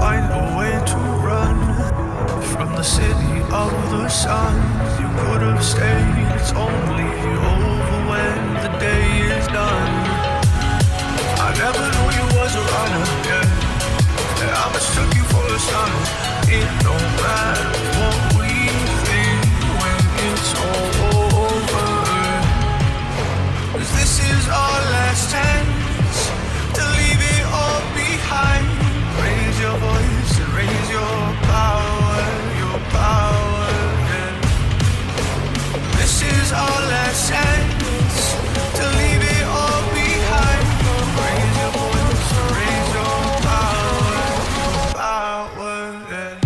find a way to run from the city of the sun. You could have stayed, it's only over when the day is done. I never knew you was a runner, yeah. I mistook you for a son. It don't matter what we think when it's all over. 'Cause this is our last chance to leave it all behind. Raise your voice and raise your power, yeah. This is our last chance to leave it all behind. Raise your voice and raise your power, yeah.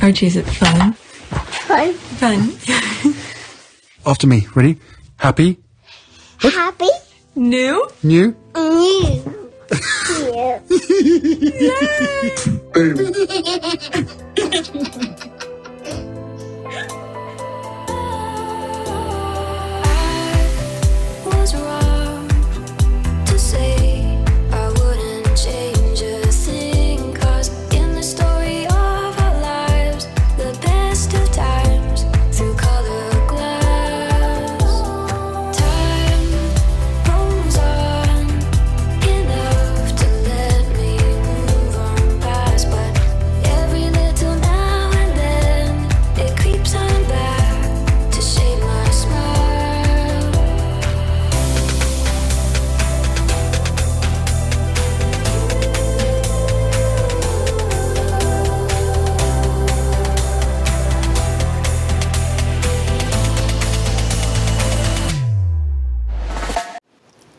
Archie, is it fun? Fun. Fun. After me. Ready? Happy? Happy. New? New? New. Was wrong to say I wouldn't change a thing, 'cause in the story of our lives, the best of times through colored glass, time rolls on enough to let me move on past, but every little now and then it creeps on back to shape my smile.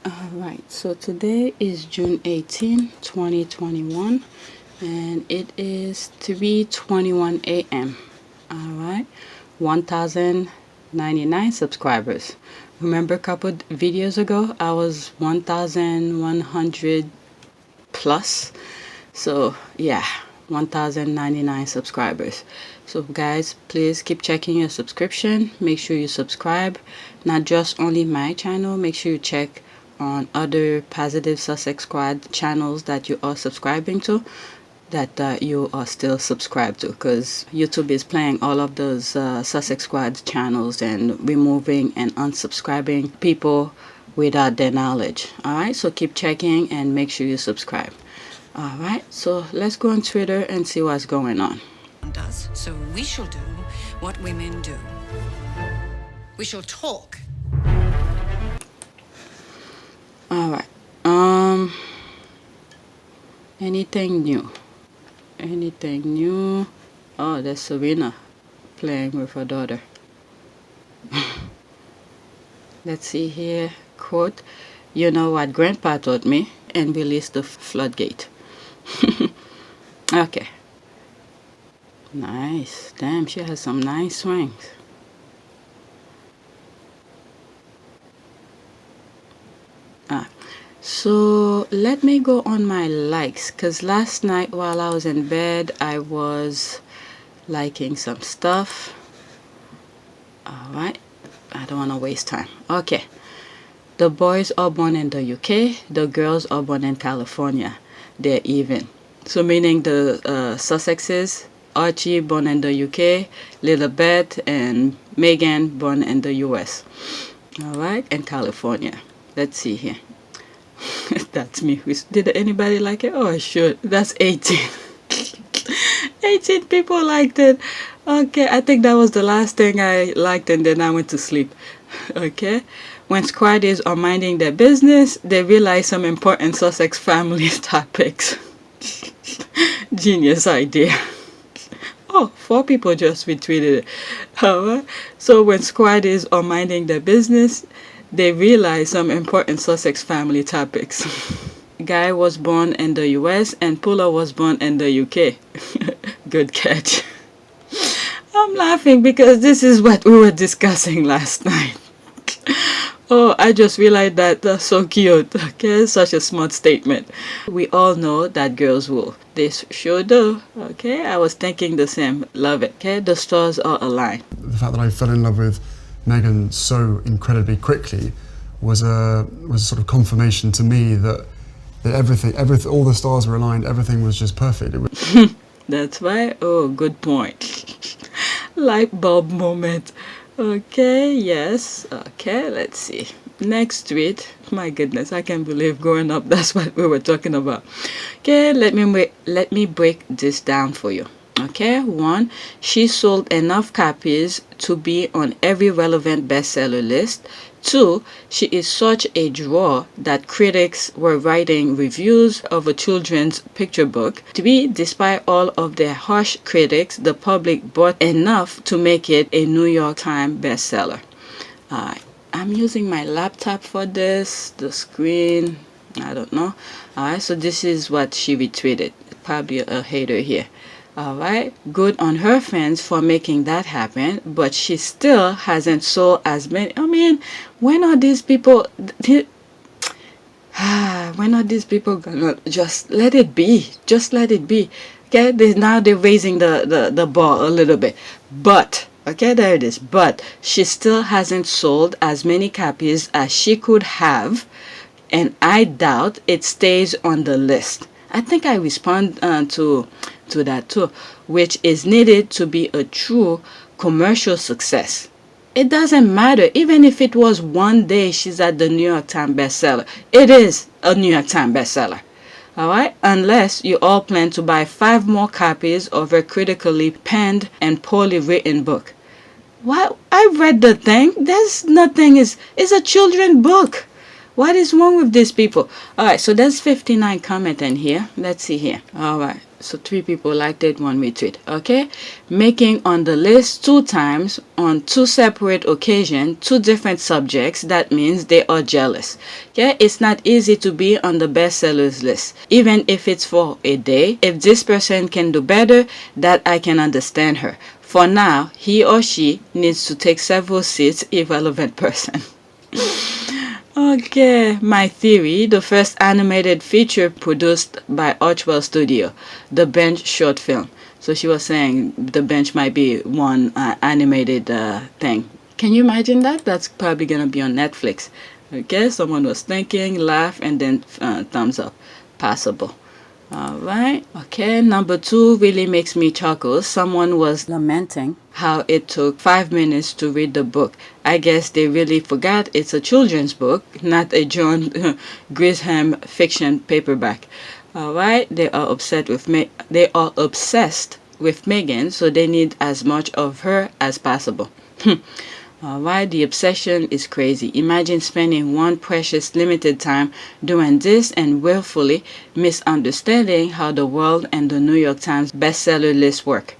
Alright, so today is June 18, 2021, and it is 3:21 a.m. Alright, 1,099 subscribers. Remember a couple videos ago, I was 1,100 plus. So yeah, 1,099 subscribers. So guys, please keep checking your subscription. Make sure you subscribe, not just only my channel. Make sure you check on other Positive Sussex Squad channels that you are subscribing to, that you are still subscribed to, because YouTube is playing all of those Sussex Squad channels and removing and unsubscribing people without their knowledge. Alright, so keep checking and make sure you subscribe. Alright, so let's go on Twitter and see what's going on. Does, so we shall do what women do. We shall talk. Alright, anything new? Anything new? Oh, there's Serena playing with her daughter. Let's see here. Quote, "You know what Grandpa taught me," and release the floodgate. Okay. Nice. Damn, she has some nice swings. So let me go on my likes, because last night while I was in bed, I was liking some stuff. Alright, I don't want to waste time. Okay, the boys are born in the UK, the girls are born in California. They're even. So meaning the Sussexes Archie, born in the UK, Lilibet, and Meghan, born in the US. Alright, and California. Let's see here. That's me. Did anybody like it? Oh, I should. That's 18. 18 people liked it. Okay, I think that was the last thing I liked, and then I went to sleep. Okay, when squaddies are minding their business, they realize some important Sussex family topics. Genius idea. Oh, 4 people just retweeted it. Alright. So when squaddies are minding their business, they realize some important Sussex family topics. Guy was born in the US and Pula was born in the UK. Good catch. I'm laughing because this is what we were discussing last night. Oh, I just realized that. That's so cute. Okay, such a smart statement. We all know that girls will. They sure do. Okay, I was thinking the same. Love it. Okay, the stars are aligned. The fact that I fell in love with Meghan so incredibly quickly was a sort of confirmation to me that everything, all the stars were aligned. Everything was just perfect. That's right. Oh, good point. Light bulb moment. Okay, yes. Okay, let's see. Next tweet. My goodness, I can't believe growing up that's what we were talking about. Okay, let me break this down for you. Okay, 1, she sold enough copies to be on every relevant bestseller list. 2, she is such a draw that critics were writing reviews of a children's picture book. 3, despite all of their harsh critics, the public bought enough to make it a New York Times bestseller. I'm using my laptop for this, the screen, I don't know. Alright, so this is what she retweeted. Probably a hater here. Alright, good on her fans for making that happen, but she still hasn't sold as many. I mean, when are these people gonna just let it be? Just let it be. Okay, now they're raising the bar a little bit. But, okay, there it is. But she still hasn't sold as many copies as she could have, and I doubt it stays on the list. I think I respond to that too, which is needed to be a true commercial success. It doesn't matter, even if it was one day she's at the New York Times bestseller. It is a New York Times bestseller. Alright? Unless you all plan to buy 5 more copies of a critically penned and poorly written book. Well, I read the thing. There's nothing. It's a children's book. What is wrong with these people? Alright, so there's 59 comments in here. Let's see here. Alright, so 3 people liked it, 1 retweet. Okay? Making on the list 2 times on 2 separate occasions, 2 different subjects. That means they are jealous. Okay? It's not easy to be on the bestsellers list, even if it's for a day. If this person can do better, that I can understand her. For now, he or she needs to take several seats, irrelevant person. Okay, my theory, the first animated feature produced by Archwell Studio, The Bench short film. So she was saying The Bench might be one animated thing. Can you imagine that? That's probably going to be on Netflix. Okay, someone was thinking, laugh, and then thumbs up. Passable. Alright, okay, number 2 really makes me chuckle. Someone was lamenting how it took 5 minutes to read the book. I guess they really forgot it's a children's book, not a John Grisham fiction paperback. Alright, they are obsessed with Meghan, so they need as much of her as possible. Alright, the obsession is crazy. Imagine spending one precious limited time doing this and willfully misunderstanding how the world and the New York Times bestseller list work.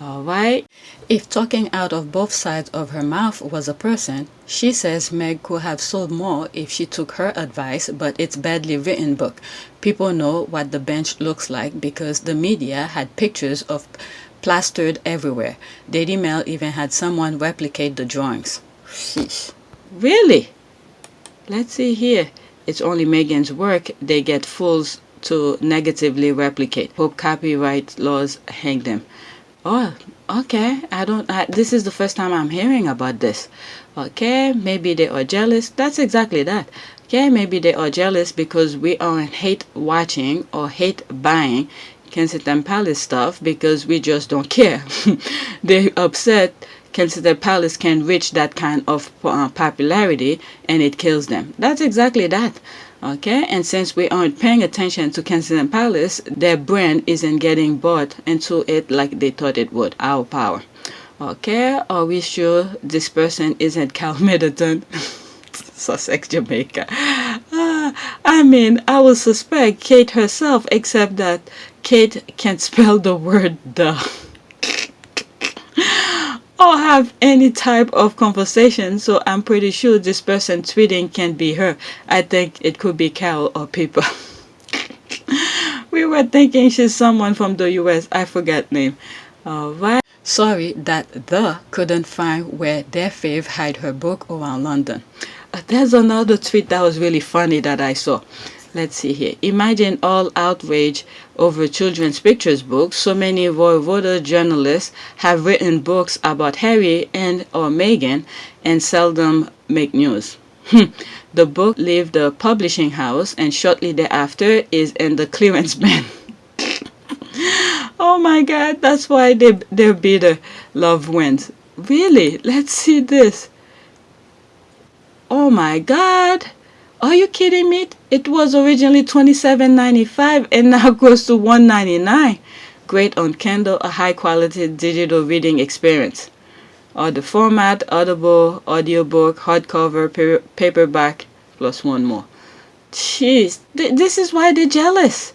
Alright, if talking out of both sides of her mouth was a person, she says Meg could have sold more if she took her advice, but it's badly written book. People know what The Bench looks like because the media had pictures of plastered everywhere. Daily Mail even had someone replicate the drawings. Sheesh. Really? Let's see here. It's only Meghan's work they get fools to negatively replicate. Hope copyright laws hang them. Oh, okay. This is the first time I'm hearing about this. Okay, maybe they are jealous. That's exactly that. Okay, maybe they are jealous because we aren't hate watching or hate buying Kensington Palace stuff because we just don't care. They upset Kensington Palace can reach that kind of popularity and it kills them. That's exactly that. Okay, and since we aren't paying attention to Kensington Palace, their brand isn't getting bought into it like they thought it would. Our power. Okay, are we sure this person isn't Cal Middleton? Sussex, Jamaica. I mean, I would suspect Kate herself, except that Kate can't spell the word the. Or have any type of conversation, so I'm pretty sure this person tweeting can be her. I think it could be Cal or Pippa. We were thinking she's someone from the US. I forgot name. Alright. Sorry that the couldn't find where their fave hide her book around London. There's another tweet that was really funny that I saw. Let's see here. Imagine all outrage over children's pictures books. So many voter journalists have written books about Harry and or Meghan and seldom make news. The book leave the publishing house and shortly thereafter is in the clearance bin. Oh my God, that's why they're bitter. Love wins. Really? Let's see this. Oh my God. Are you kidding me? It was originally $27.95 and now goes to $199. Great on Kindle, a high quality digital reading experience. Or the format, Audible, audiobook, hardcover, paperback, plus one more. Jeez, this is why they're jealous.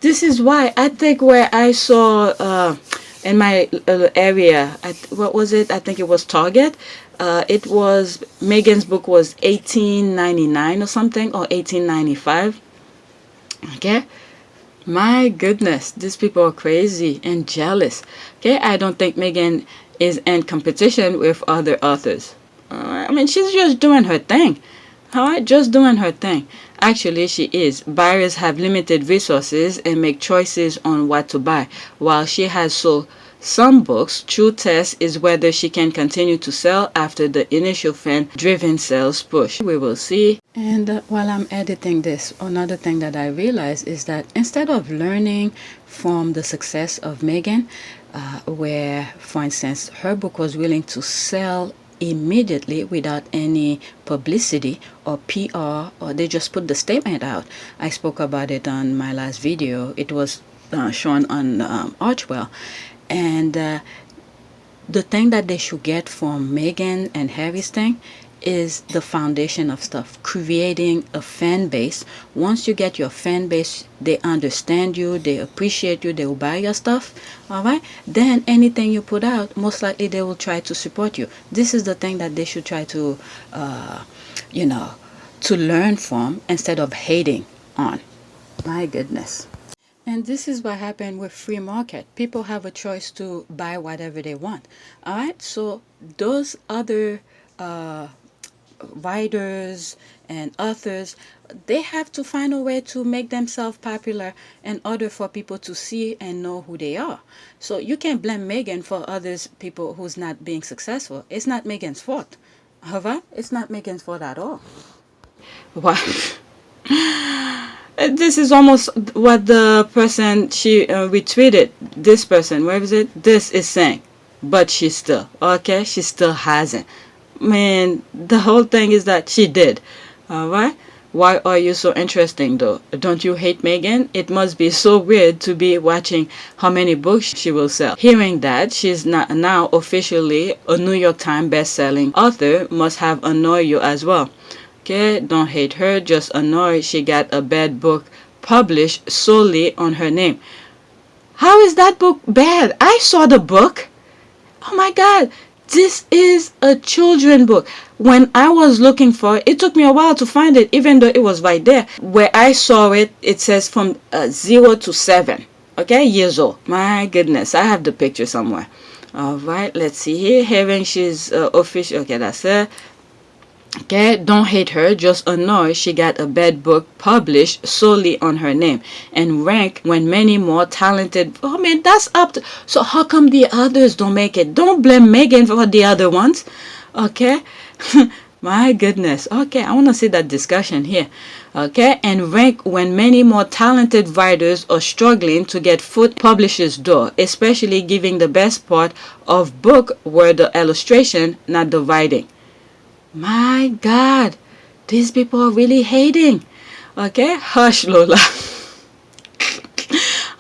This is why I think where I saw in my area, what was it? I think it was Target. It was Meghan's book was $18.99 or something, or $18.95. Okay, my goodness, these people are crazy and jealous. Okay, I don't think Meghan is in competition with other authors. I mean, she's just doing her thing. Alright, just doing her thing. Actually, she is. Buyers have limited resources and make choices on what to buy. While she has sold some books, true test is whether she can continue to sell after the initial fan-driven sales push. We will see. And while I'm editing this, another thing that I realized is that instead of learning from the success of Meghan, where, for instance, her book was willing to sell immediately without any publicity or PR, or they just put the statement out. I spoke about it on my last video. It was shown on Archwell. And the thing that they should get from Meghan and Harry's thing is the foundation of stuff, creating a fan base. Once you get your fan base, they understand you, they appreciate you, they will buy your stuff. All right, then anything you put out, most likely they will try to support you. This is the thing that they should try to to learn from instead of hating on. My goodness. And this is what happened with free market. People have a choice to buy whatever they want. All right, so those other writers and authors, they have to find a way to make themselves popular in order for people to see and know who they are. So you can't blame Meghan for others people who's not being successful. It's not Meghan's fault. However, it's not Meghan's fault at all. What? This is almost what the person she retweeted, this person, where is it? This is saying, but she still, okay, she still hasn't. Man, the whole thing is that she did. Alright? Why are you so interesting though? Don't you hate Meghan? It must be so weird to be watching how many books she will sell. Hearing that she's not now officially a New York Times best-selling author must have annoyed you as well. Okay, don't hate her, just annoyed she got a bad book published solely on her name. How is that book bad? I saw the book. Oh my God, this is a children's book. When I was looking for it, it took me a while to find it, even though it was right there. Where I saw it, it says from 0 to 7, okay, years old. My goodness, I have the picture somewhere. All right, let's see here. Hearing she's official. Okay, that's her. Okay, don't hate her, just annoyed she got a bad book published solely on her name and rank when many more talented. Oh man, that's up to, so how come the others don't make it? Don't blame Meghan for the other ones. Okay. My goodness. Okay, I want to see that discussion here. Okay, and rank when many more talented writers are struggling to get foot publishers' door, especially giving the best part of book were the illustration, not the writing. My God, these people are really hating. Okay, hush, Lola.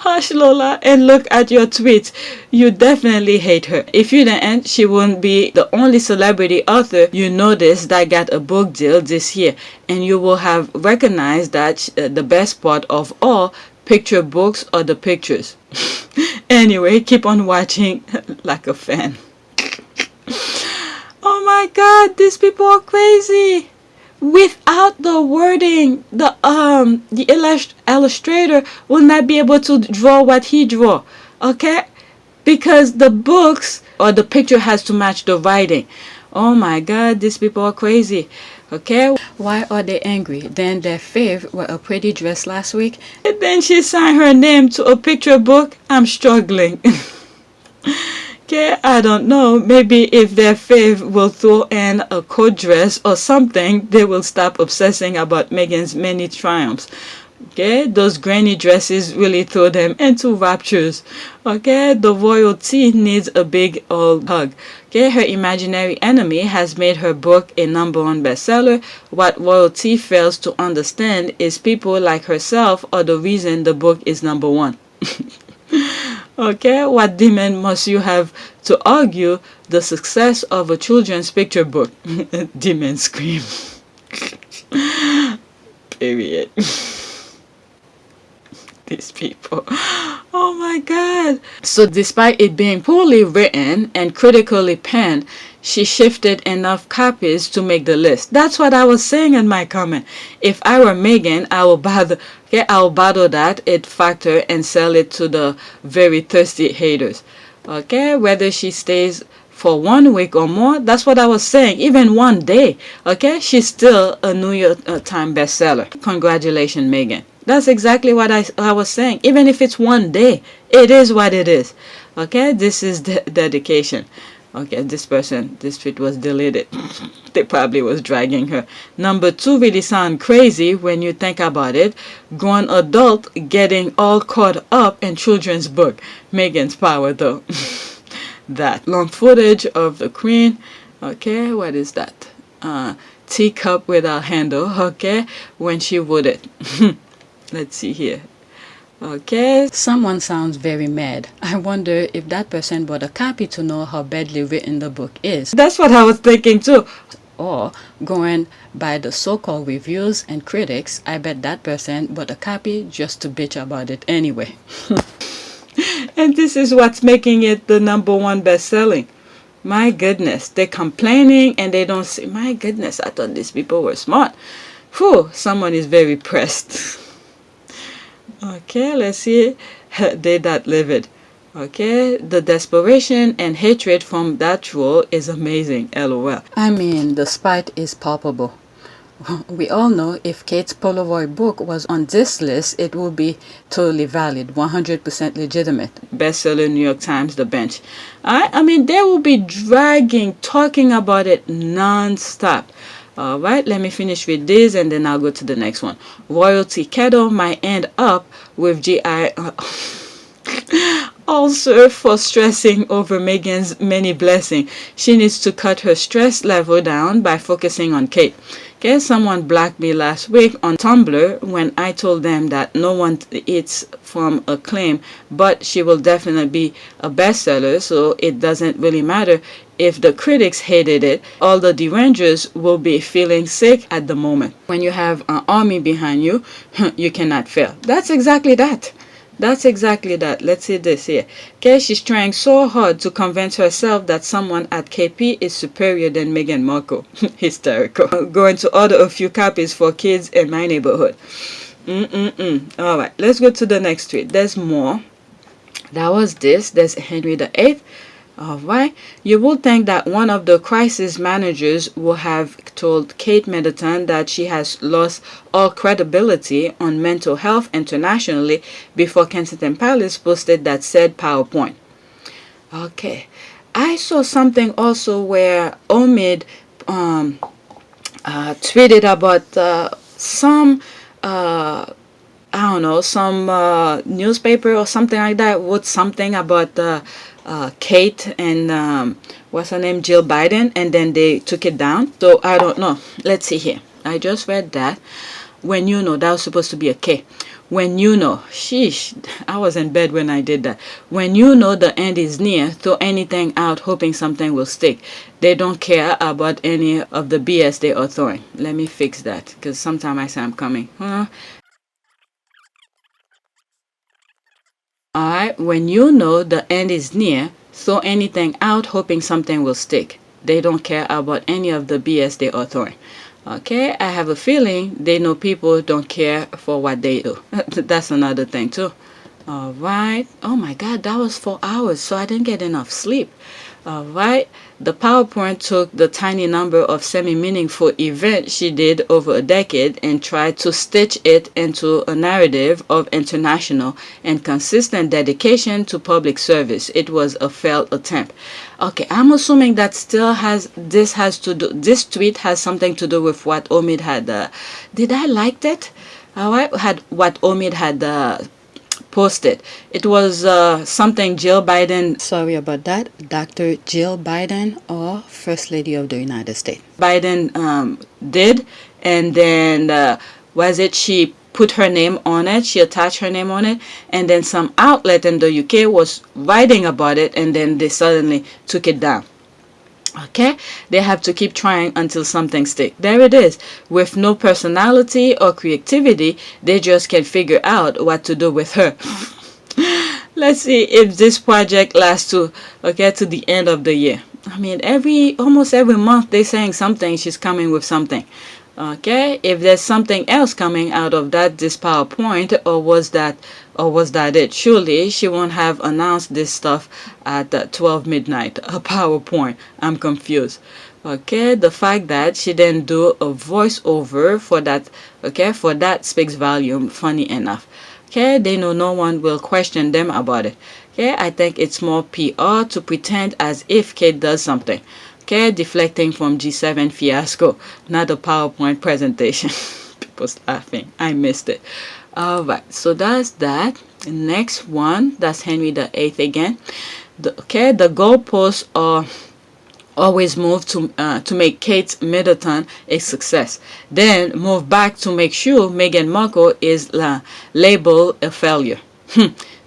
Hush, Lola, and look at your tweets. You definitely hate her. If you didn't, she wouldn't be the only celebrity author you noticed that got a book deal this year. And you will have recognized that the best part of all picture books are the pictures. Anyway, keep on watching like a fan. Oh my God, these people are crazy. Without the wording, the illustrator will not be able to draw what he draw. Okay, because the books or the picture has to match the writing. Oh my God, these people are crazy. Okay, why are they angry? Then their fave were a pretty dress last week, and then she signed her name to a picture book. I'm struggling. Okay, I don't know. Maybe if their fave will throw in a coat dress or something, they will stop obsessing about Meghan's many triumphs. Okay, those granny dresses really throw them into raptures. Okay, the royalty needs a big old hug. Okay, her imaginary enemy has made her book a #1 bestseller. What royalty fails to understand is people like herself are the reason the book is #1. Okay, what demon must you have to argue the success of a children's picture book? Demon scream. Period. These people. Oh my God. So despite it being poorly written and critically penned, she shifted enough copies to make the list. That's what I was saying in my comment. If I were Meghan, I will bottle that it factor and sell it to the very thirsty haters. Okay, whether she stays for 1 week or more, that's what I was saying. Even one day, okay, she's still a New York Times bestseller. Congratulations, Meghan. That's exactly what I was saying. Even if it's one day, it is what it is. Okay, this is dedication. Okay, this tweet was deleted. They probably was dragging her. #2 really sound crazy when you think about it. Grown adult getting all caught up in children's book. Meghan's power though. That long footage of the queen. Okay, what is that? Teacup without handle. Okay, when she would it. Let's see here. Okay, someone sounds very mad. I wonder if that person bought a copy to know how badly written the book is. That's what I was thinking too. Or going by the so-called reviews and critics, I bet that person bought a copy just to bitch about it anyway. And this is what's making it the #1 best-selling. My goodness, they're complaining and they don't say, my goodness, I thought these people were smart. Whew, someone is very pressed. Okay, let's see. They that livid. Okay, the desperation and hatred from that troll is amazing. LOL. I mean, the spite is palpable. We all know if Kate's Polaroid book was on this list, it would be totally valid, 100% legitimate. Bestseller, New York Times, The Bench. I mean, they will be dragging, talking about it non-stop. Alright, let me finish with this and then I'll go to the next one. Royalty kettle might end up with GI ulcer for stressing over Meghan's many blessings. She needs to cut her stress level down by focusing on Kate. Okay, someone blocked me last week on Tumblr when I told them that no one eats from a claim, but she will definitely be a bestseller, so it doesn't really matter if the critics hated it. All the derangers will be feeling sick at the moment. When you have an army behind you, you cannot fail. That's exactly that. That's exactly that. Let's see this here. Okay, she's trying so hard to convince herself that someone at KP is superior than Meghan Markle. Hysterical. Going to order a few copies for kids in my neighborhood. Alright, let's go to the next tweet. There's more. That was this. There's Henry VIII. Alright, you will think that one of the crisis managers will have told Kate Middleton that she has lost all credibility on mental health internationally before Kensington Palace posted that said PowerPoint. Okay, I saw something also where Omid tweeted about some I don't know, some newspaper or something like that wrote something about Kate and what's her name, Jill Biden, and then they took it down. So I don't know. Let's see here. I just read that. When you know, that was supposed to be a K. When you know, sheesh, I was in bed when I did that. When you know the end is near, throw anything out hoping something will stick. They don't care about any of the BS they are throwing. Let me fix that, because sometimes I say I'm coming. Alright, when you know the end is near, throw anything out hoping something will stick. They don't care about any of the BS they are throwing. Okay, I have a feeling they know people don't care for what they do. That's another thing too. Alright, oh my god, that was 4 hours, so I didn't get enough sleep. Alright, the PowerPoint took the tiny number of semi-meaningful events she did over a decade and tried to stitch it into a narrative of international and consistent dedication to public service. It was a failed attempt. Okay, I'm assuming that this tweet has something to do with what Omid had, did I like that? Alright, had what Omid had posted. It was something Jill Biden, sorry about that, Dr. Jill Biden, or First Lady of the United States. Biden did, and then she put her name on it, she attached her name on it, and then some outlet in the UK was writing about it, and then they suddenly took it down. Okay, they have to keep trying until something sticks. There it is. With no personality or creativity, they just can't figure out what to do with her. Let's see if this project lasts to the end of the year. I mean, almost every month they're saying something, she's coming with something. Okay, if there's something else coming out of this PowerPoint, or was that it? Surely she won't have announced this stuff at 12 midnight. A PowerPoint. I'm confused. Okay, the fact that she didn't do a voiceover for that speaks volume. Funny enough. Okay, they know no one will question them about it. Okay, I think it's more PR to pretend as if Kate does something. Okay, deflecting from G7 fiasco, not a PowerPoint presentation. People's laughing. I missed it. Alright, so that's that. Next one, that's Henry VIII again. The goalposts are always move to make Kate Middleton a success, then move back to make sure Meghan Markle is labeled a failure.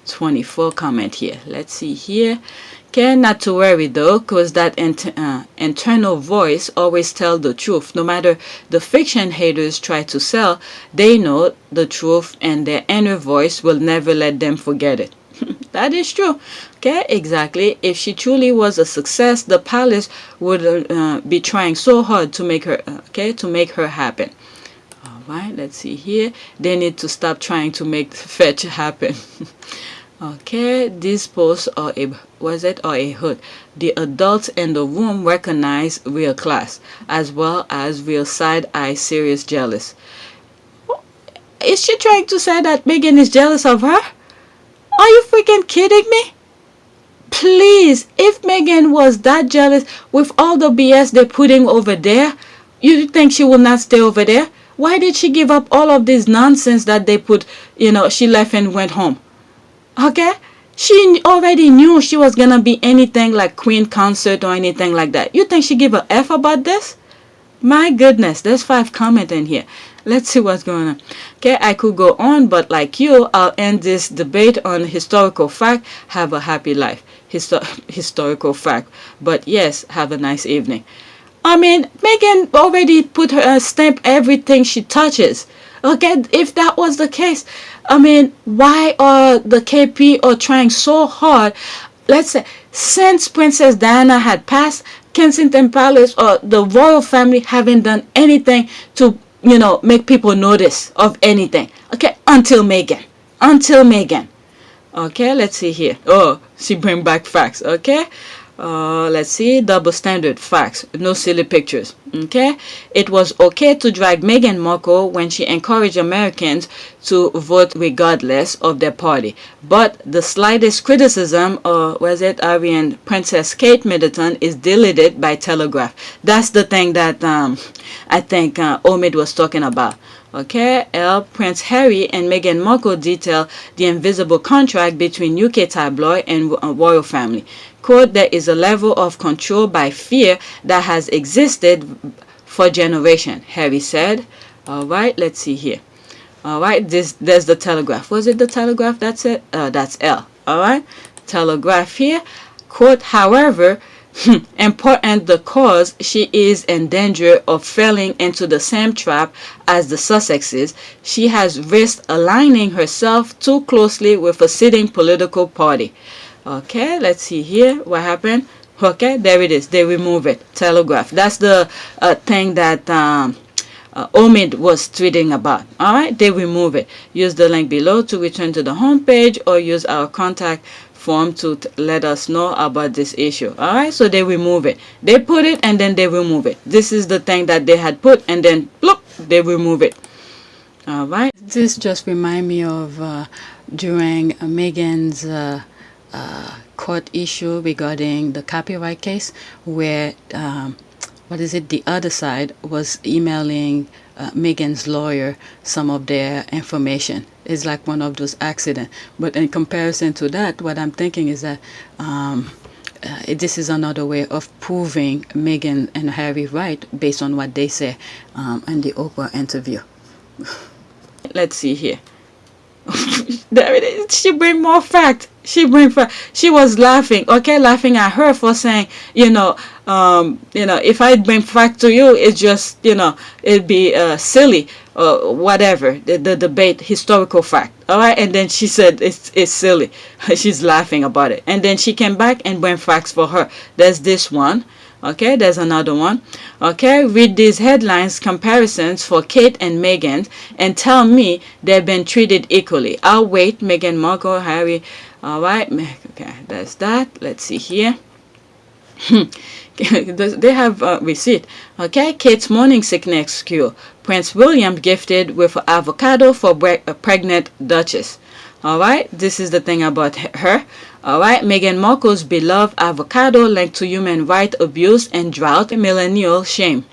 24 comment here. Let's see here. Okay, not to worry though, because that internal voice always tells the truth. No matter the fiction haters try to sell, they know the truth, and their inner voice will never let them forget it. That is true. Okay, exactly. If she truly was a success, the palace would be trying so hard to make her happen. All right, let's see here. They need to stop trying to make fetch happen. Okay, these posts are a hood. The adults in the room recognize real class, as well as real side-eye serious jealous. Is she trying to say that Meghan is jealous of her? Are you freaking kidding me? Please, if Meghan was that jealous with all the BS they're putting over there, you think she will not stay over there? Why did she give up all of this nonsense that they put, she left and went home? Okay? She already knew she was gonna be anything like Queen Consort or anything like that. You think she give a F about this? My goodness, there's 5 comments in here. Let's see what's going on. Okay, I could go on, but like you, I'll end this debate on historical fact. Have a happy life. Historical fact. But yes, have a nice evening. I mean, Meghan already put her stamp everything she touches. Okay, if that was the case, I mean, why are the KP are trying so hard? Let's say, since Princess Diana had passed, Kensington Palace or the royal family haven't done anything to, make people notice of anything. Okay, until Meghan. Okay, let's see here. Oh, she bring back facts. Okay. Let's see, double standard facts, no silly pictures. Okay, it was okay to drag Meghan Markle when she encouraged Americans to vote regardless of their party. But the slightest criticism, or was it Arian Princess Kate Middleton, is deleted by Telegraph. That's the thing that I think Omid was talking about. Okay, Prince Harry and Meghan Markle detail the invisible contract between UK tabloid and royal family. Quote, there is a level of control by fear that has existed for generation, Harry said. All right, let's see here. All right, there's the Telegraph. Was it the Telegraph? That's it. That's L. All right, Telegraph here. Quote, however, important the cause, she is in danger of falling into the same trap as the Sussexes. She has risked aligning herself too closely with a sitting political party. Okay, let's see here what happened. Okay, there it is. They remove it. Telegraph. That's the thing that Omid was tweeting about. All right, they remove it. Use the link below to return to the home page, or use our contact form to let us know about this issue. All right, so they remove it. They put it and then they remove it. This is the thing that they had put, and then bloop, they remove it. All right, this just remind me of during Meghan's court issue regarding the copyright case, where the other side was emailing Meghan's lawyer some of their information. It's like one of those accidents. But in comparison to that, what I'm thinking is that this is another way of proving Meghan and Harry right based on what they say in the Oprah interview. Let's see here. There it is. She bring more fact. She was laughing, okay, laughing at her for saying, if I bring fact to you, it's just, it'd be silly or whatever. The debate, historical fact, all right. And then she said it's silly. She's laughing about it. And then she came back and bring facts for her. There's this one. Okay, there's another one. Okay, read these headlines comparisons for Kate and Meghan and tell me they've been treated equally. I'll wait. Meghan Markle, Harry. All right. Okay, that's that. Let's see here. They have receipt. Okay, Kate's morning sickness cure. Prince William gifted with avocado for a pregnant duchess. All right, this is the thing about her. All right, Meghan Markle's beloved avocado linked to human rights abuse and drought, millennial shame.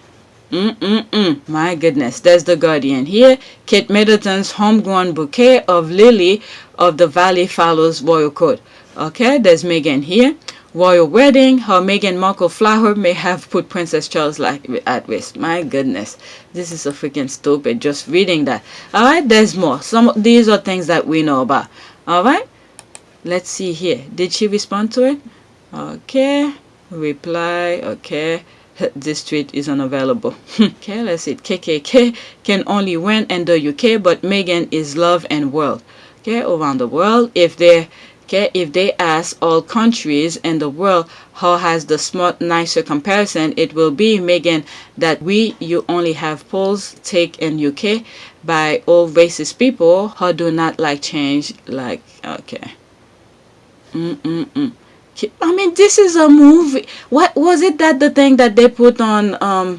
My goodness, there's the Guardian here. Kate Middleton's homegrown bouquet of lily of the valley follows royal code. Okay, there's Meghan here. Royal wedding, how Meghan Markle flower may have put Princess Charles at risk. My goodness, this is so freaking stupid just reading that. All right, there's more. These are things that we know about. All right, let's see here. Did she respond to it? Okay, reply. Okay, this tweet is unavailable. Okay, let's see. KKK can only win in the UK, but Meghan is love and world. Okay, around the world, if they ask all countries in the world how has the smart, nicer comparison, it will be Meghan that you only have polls take in UK by all racist people who do not like change. Like, okay. I mean, this is a movie. What was it that the thing that they put on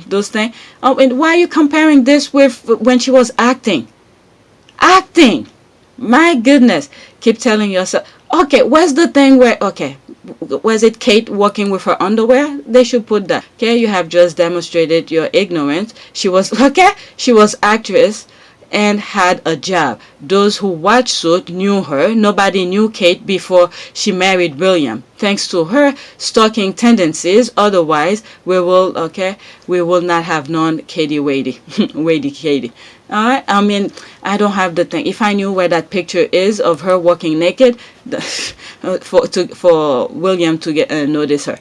those things? Oh, and why are you comparing this with when she was acting? Acting. My goodness. Keep telling yourself. Okay, where's the thing where, okay, was it Kate walking with her underwear? They should put that. Okay, you have just demonstrated your ignorance. She was actress and had a job. Those who watched Suit knew her. Nobody knew Kate before she married William. Thanks to her stalking tendencies, otherwise we will not have known Katie Wadey Katie. Alright, I mean, I don't have the thing. If I knew where that picture is of her walking naked, for William to notice her.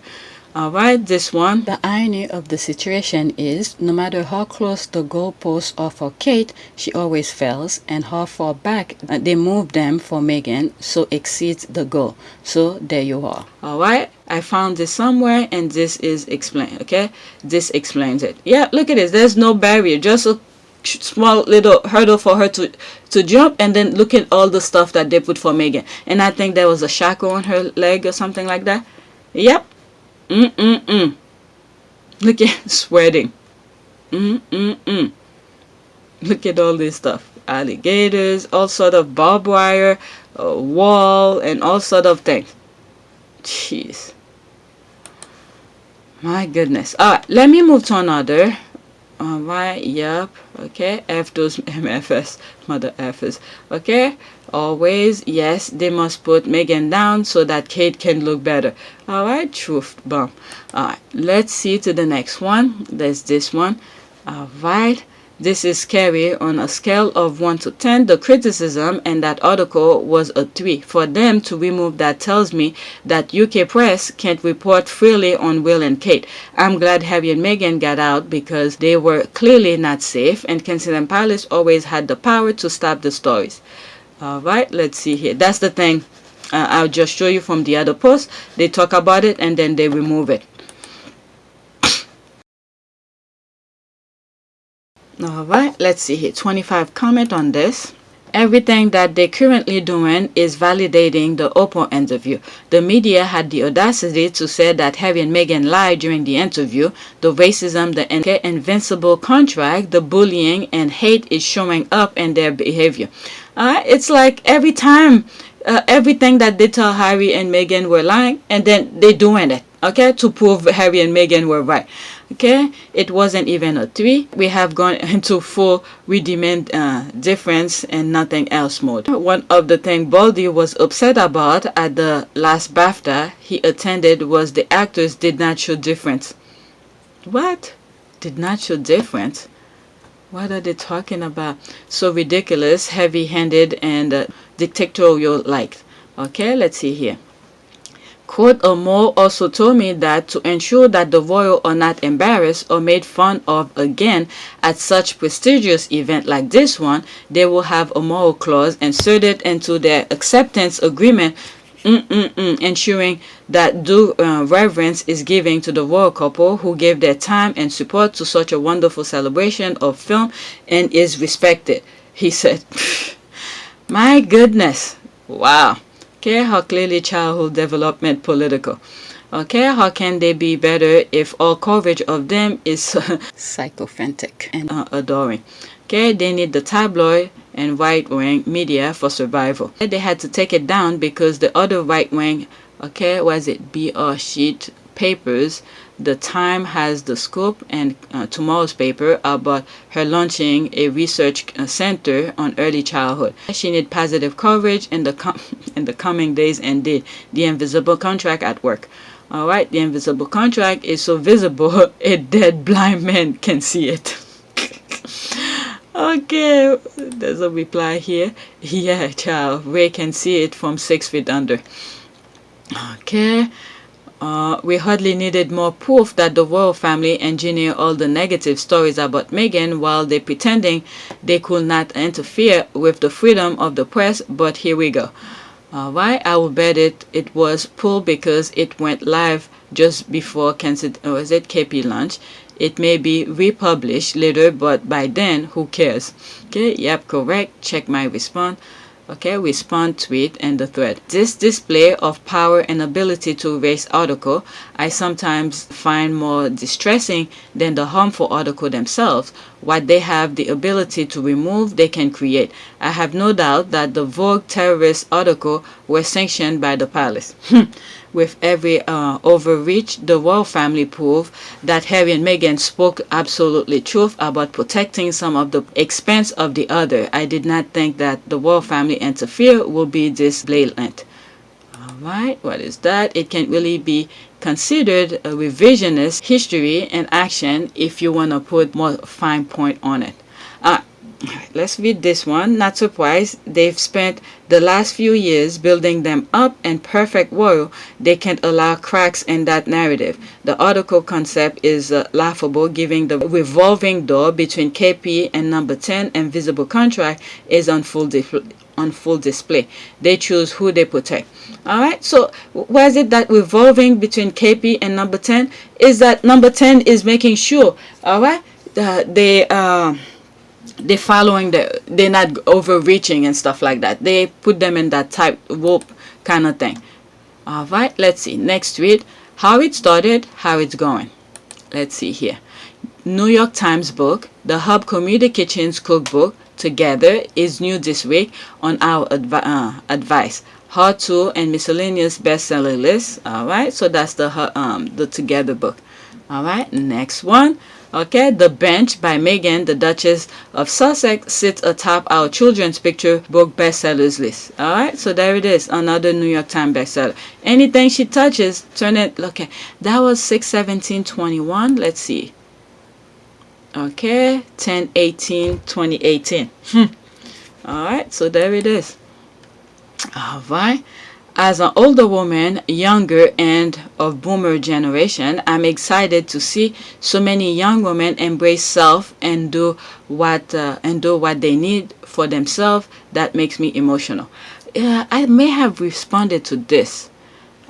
Alright, this one. The irony of the situation is, no matter how close the goalposts are for Kate, she always fails, and how far back they move them for Meghan, so exceeds the goal. So there you are. Alright, I found this somewhere, and this is explained, okay? This explains it. Yeah, look at this. There's no barrier, just a small little hurdle for her to jump, and then look at all the stuff that they put for Meghan. And I think there was a shackle on her leg or something like that. Yep. Look at sweating. Look at all this stuff. Alligators, all sort of barbed wire, a wall, and all sort of things. Jeez. My goodness. Alright, let me move to another. Alright, yep. Okay, F those MFS, mother effers. Okay, always, yes, they must put Meghan down so that Kate can look better. Alright, truth bomb. Alright, let's see to the next one. There's this one. Alright. This is scary. On a scale of 1 to 10, the criticism in that article was a 3. For them to remove that tells me that UK press can't report freely on Will and Kate. I'm glad Harry and Meghan got out because they were clearly not safe, and Kensington Palace always had the power to stop the stories. Alright, let's see here. That's the thing. I'll just show you from the other post. They talk about it and then they remove it. Alright, let's see here. 25 comment on this. Everything that they're currently doing is validating the Oprah interview. The media had the audacity to say that Harry and Meghan lied during the interview. The racism, the invincible contract, the bullying and hate is showing up in their behavior. It's like every time, everything that they tell Harry and Meghan were lying, and then they're doing it, okay, to prove Harry and Meghan were right. Okay, it wasn't even a 3. We have gone into full redeeming difference and nothing else mode. One of the things Baldy was upset about at the last BAFTA he attended was the actors did not show difference. What? Did not show difference? What are they talking about? So ridiculous, heavy-handed, and dictatorial-like. Okay, let's see here. Quote, Moore also told me that to ensure that the royal are not embarrassed or made fun of again at such prestigious event like this one, they will have a moral clause inserted into their acceptance agreement, ensuring that due reverence is given to the royal couple who gave their time and support to such a wonderful celebration of film and is respected, he said. My goodness. Wow. Okay, how clearly childhood development political. Okay, how can they be better if all coverage of them is sycophantic and adoring? Okay, they need the tabloid and right-wing media for survival. They had to take it down because the other right-wing, okay, was it BR sheet papers, The Time has the scoop, and tomorrow's paper about her launching a research center on early childhood. She needs positive coverage in the coming days, and did. The invisible contract at work. Alright, the invisible contract is so visible a dead blind man can see it. Okay, there's a reply here. Yeah, child, Ray can see it from 6 feet under. Okay. We hardly needed more proof that the royal family engineered all the negative stories about Meghan while they pretending they could not interfere with the freedom of the press, but here we go. Alright, I will bet it was pulled because it went live just before KP launch. It may be republished later, but by then, who cares? Okay, yep, correct. Check my response. Okay, respond, tweet, and the thread. This display of power and ability to erase article, I sometimes find more distressing than the harmful article themselves. What they have the ability to remove, they can create. I have no doubt that the Vogue terrorist article was sanctioned by the palace. With every overreach, the royal family proved that Harry and Meghan spoke absolutely truth about protecting some of the expense of the other. I did not think that the royal family interfere will be this blatant. Alright, what is that? It can really be considered a revisionist history and action if you want to put more fine point on it. Let's read this one. Not surprised. They've spent the last few years building them up and perfect royal. They can't allow cracks in that narrative. The article concept is laughable, giving the revolving door between KP and number 10 and visible contract is on full display. They choose who they protect. Alright, so why is it that revolving between KP and number 10 is that number 10 is making sure, alright, they're following they're not overreaching and stuff like that. They put them in that tight rope kind of thing. Alright, let's see. Next tweet. How it started, how it's going. Let's see here. New York Times book, The Hub Community Kitchen's cookbook, Together, is new this week on our advice. How to and miscellaneous bestseller list. All right, so that's the Together book. All right, next one. Okay, The Bench by Meghan, the Duchess of Sussex, sits atop our children's picture book bestsellers list. All right, so there it is, another New York Times bestseller. Anything she touches, turn it. Okay, that was 6/17/21. Let's see. Okay, 10/18/2018. All right, so there it is. All right. As an older woman, younger and of boomer generation, I'm excited to see so many young women embrace self and do what they need for themselves. That makes me emotional. I may have responded to this.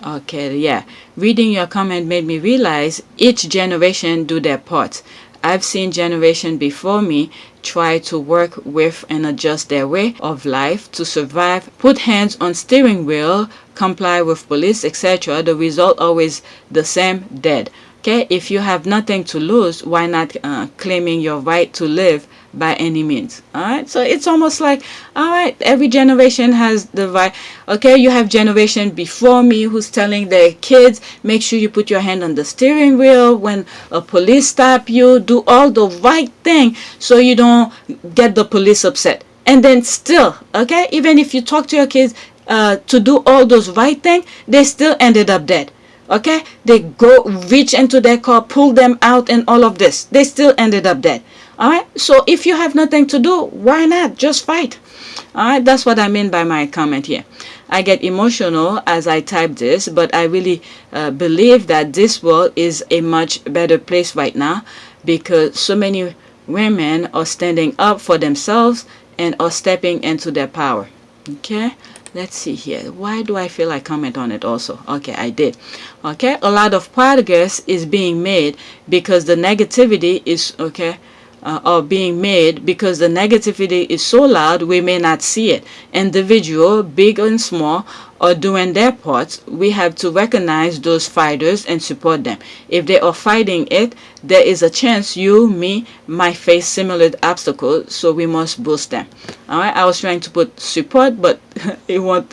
Okay, yeah. Reading your comment made me realize each generation do their part. I've seen generation before me try to work with and adjust their way of life to survive, put hands on steering wheel, comply with police, etc. The result always the same, dead. Okay, if you have nothing to lose, why not claiming your right to live by any means? All right, so it's almost like, all right, every generation has the right. Okay, you have generation before me who's telling their kids, make sure you put your hand on the steering wheel when a police stop you, do all the right thing so you don't get the police upset. And then still, okay, even if you talk to your kids to do all those right things, they still ended up dead. Okay, they go reach into their car, pull them out, and all of this, they still ended up dead. All right, so if you have nothing to do, why not just fight? All right, that's what I mean by my comment here. I get emotional as I type this, but I really believe that this world is a much better place right now because so many women are standing up for themselves and are stepping into their power. Okay, let's see here. Why do I feel I comment on it also? Okay, I did. Okay, a lot of progress is being made because the negativity is being made because the negativity is so loud we may not see it. Individual, big and small, are doing their parts. We have to recognize those fighters and support them. If they are fighting it, there is a chance you, me, might face similar obstacles, so we must boost them. All right, I was trying to put support, but it won't.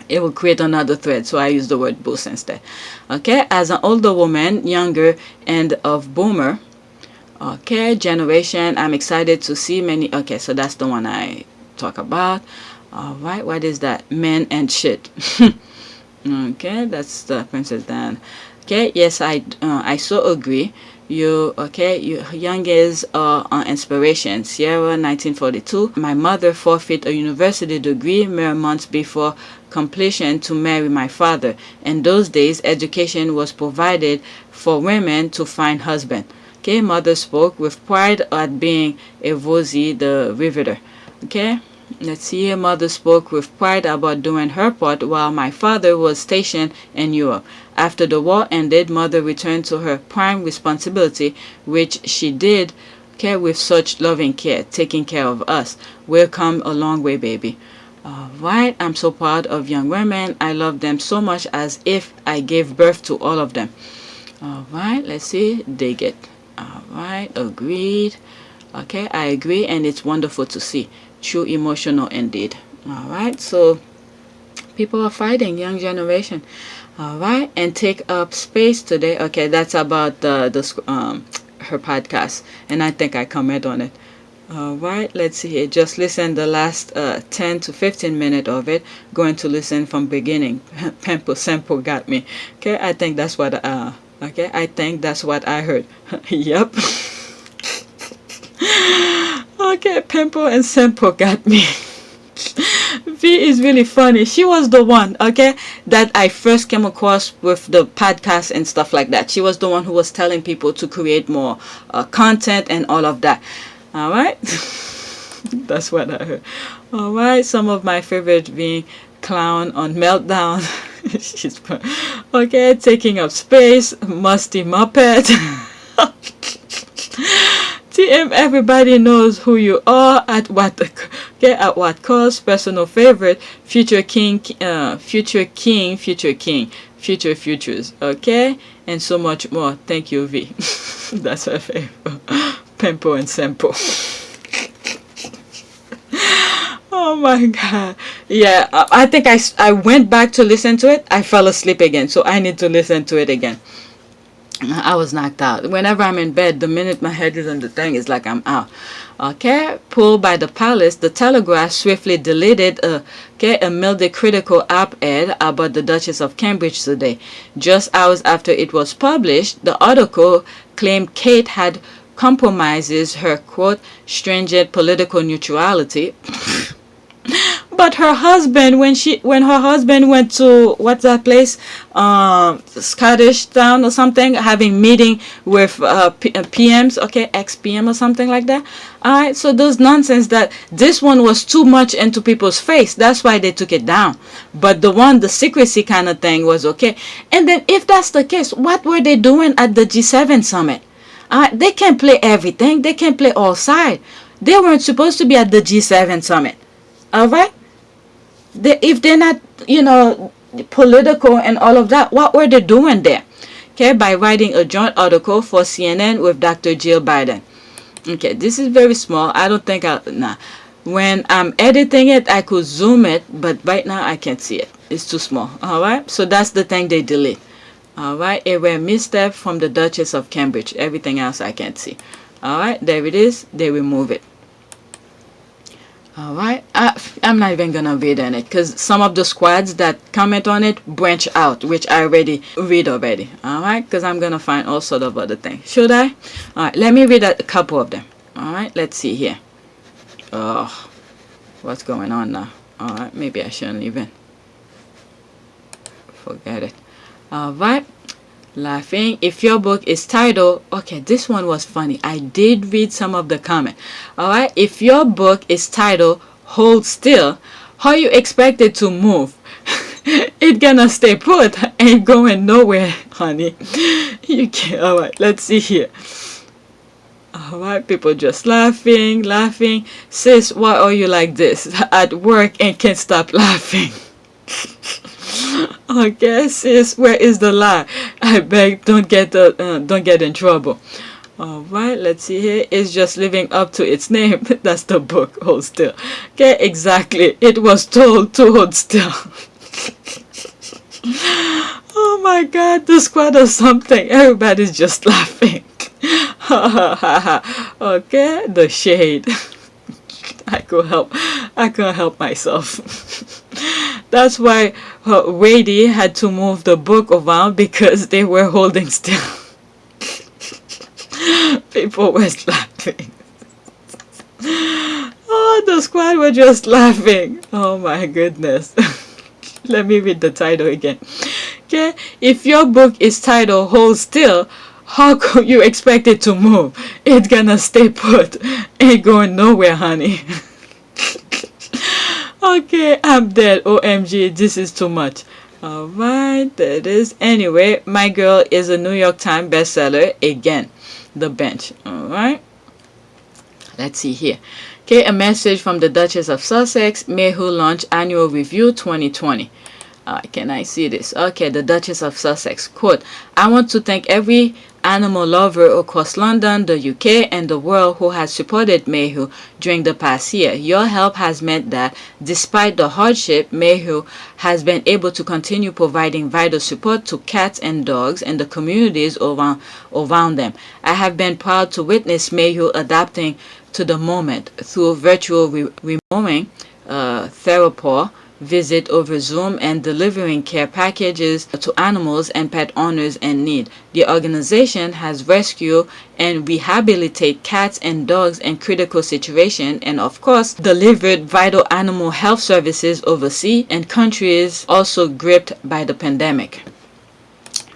It will create another thread, so I use the word boost instead. Okay, as an older woman, younger and of boomer. Okay, generation, I'm excited to see many. Okay, so that's the one I talk about. All right, what is that? Men and shit. Okay, that's the Princess Diana. Okay, yes, I so agree. You youngest inspiration. Sierra, 1942. My mother forfeit a university degree mere months before completion to marry my father. In those days, education was provided for women to find husband. Okay, mother spoke with pride at being a Rosie the Riveter. Okay, let's see here. Mother spoke with pride about doing her part while my father was stationed in Europe. After the war ended, mother returned to her prime responsibility, which she did, okay, with such loving care, taking care of us. We'll come a long way, baby. All right, I'm so proud of young women. I love them so much as if I gave birth to all of them. All right, let's see. Dig it. All right, agreed. Okay, I agree, and it's wonderful to see. True emotional indeed. All right, so people are fighting, young generation. All right, and take up space today. Okay, that's about her podcast, and I think I comment on it. All right, let's see here. Just listen the last 10 to 15 minutes of it. Going to listen from beginning. Pempo Sempo got me. Okay, I think that's what okay, I think that's what I heard. Yep. Okay, Pempo and Sempo got me. V is really funny. She was the one, okay, that I first came across with the podcast and stuff like that. She was the one who was telling people to create more content and all of that. All right. That's what I heard. All right. Some of my favorites being Clown on Meltdown. She's okay. Taking up space. Musty Muppet. TM, everybody knows who you are at what cost. Personal favorite, future king, future king, future king, future futures. Okay, and so much more. Thank you, V. That's her favorite. Pimple and Simple. Oh my God. Yeah, I think I went back to listen to it. I fell asleep again, so I need to listen to it again. I was knocked out. Whenever I'm in bed, the minute my head is on the thing, it's like I'm out. Okay, pulled by the palace, the Telegraph swiftly deleted a mildly critical op-ed about the Duchess of Cambridge today. Just hours after it was published, the article claimed Kate had compromises her, quote, stringent political neutrality. But her husband, when her husband went to, what's that place, Scottish town or something, having meeting with PMs, okay, ex-PM or something like that. All right, so those nonsense that this one was too much into people's face. That's why they took it down. But the secrecy kind of thing was okay. And then if that's the case, what were they doing at the G7 summit? They can't play everything. They can't play all sides. They weren't supposed to be at the G7 summit. All right? If they're not, political and all of that, what were they doing there? Okay, by writing a joint article for CNN with Dr. Jill Biden. Okay, this is very small. I don't think when I'm editing it, I could zoom it, but right now I can't see it. It's too small. All right, so that's the thing they delete. All right, a rare misstep from the Duchess of Cambridge. Everything else I can't see. All right, there it is. They remove it. All right, I'm not even gonna read on it because some of the squads that comment on it branch out, which I already read already. All right, because I'm gonna find all sort of other things. Should I? All right, let me read a couple of them. All right, let's see here. Oh, what's going on now? All right, maybe I shouldn't even forget it. All right. Laughing. If your book is titled, okay, this one was funny. I did read some of the comment. All right. If your book is titled Hold Still, how you expect it to move? It gonna stay put. Ain't going nowhere, honey. You can't. All right. Let's see here. All right. People just laughing. Sis, why are you like this? At work and can't stop laughing. Okay, sis, where is the lie? I beg, don't get in trouble. All right, let's see here. It's just living up to its name. That's the book. Hold still. Okay, exactly. It was told to hold still. Oh my God, the squad or something. Everybody's just laughing. Okay, the shade. I couldn't help myself. That's why Wady had to move the book around because they were holding still. People were laughing. Oh, the squad were just laughing. Oh my goodness. Let me read the title again. Okay, if your book is titled Hold Still, how could you expect it to move? It's gonna stay put. Ain't going nowhere, honey. Okay, I'm dead. OMG, this is too much. All right, there it is. Anyway, My Girl is a New York Times bestseller again. The Bench. All right. Let's see here. Okay, a message from the Duchess of Sussex. Mayhew launch annual review 2020. Can I see this? Okay, the Duchess of Sussex. Quote, I want to thank every animal lover across London, the UK, and the world who has supported Mayhew during the past year. Your help has meant that, despite the hardship, Mayhew has been able to continue providing vital support to cats and dogs and the communities around them. I have been proud to witness Mayhew adapting to the moment through virtual remoting, therapy, visit over Zoom, and delivering care packages to animals and pet owners in need. The organization has rescued and rehabilitated cats and dogs in critical situations and, of course, delivered vital animal health services overseas and countries also gripped by the pandemic.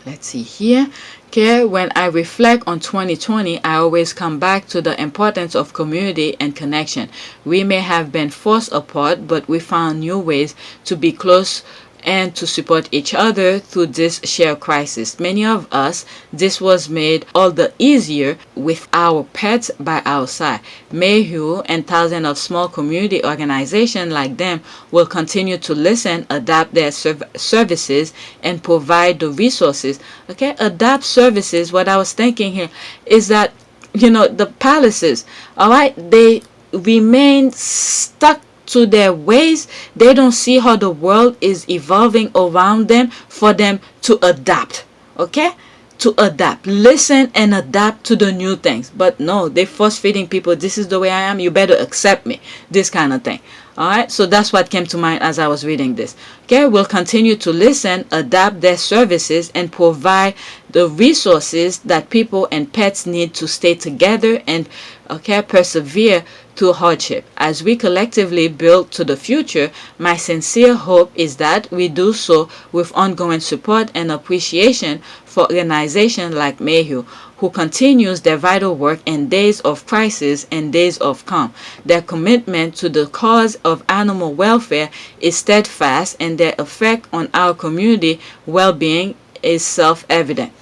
Let's see here. Okay, when I reflect on 2020, I always come back to the importance of community and connection. We may have been forced apart, but we found new ways to be close and to support each other through this shared crisis. Many of us, this was made all the easier with our pets by our side. Mayhew and thousands of small community organizations like them will continue to listen, adapt their services, and provide the resources. Okay, adapt services. What I was thinking here is that, you know, the palaces, all right, they remain stuck to their ways. They don't see how the world is evolving around them for them to adapt. Okay, to adapt, listen and adapt to the new things. But no, they force feeding people, this is the way I am, you better accept me, this kind of thing. All right, so that's what came to mind as I was reading this. Okay, we'll continue to listen, adapt their services, and provide the resources that people and pets need to stay together and, okay, persevere through hardship. As we collectively build to the future, my sincere hope is that we do so with ongoing support and appreciation for organizations like Mayhew, who continues their vital work in days of crisis and days of calm. Their commitment to the cause of animal welfare is steadfast, and their effect on our community well-being is self-evident.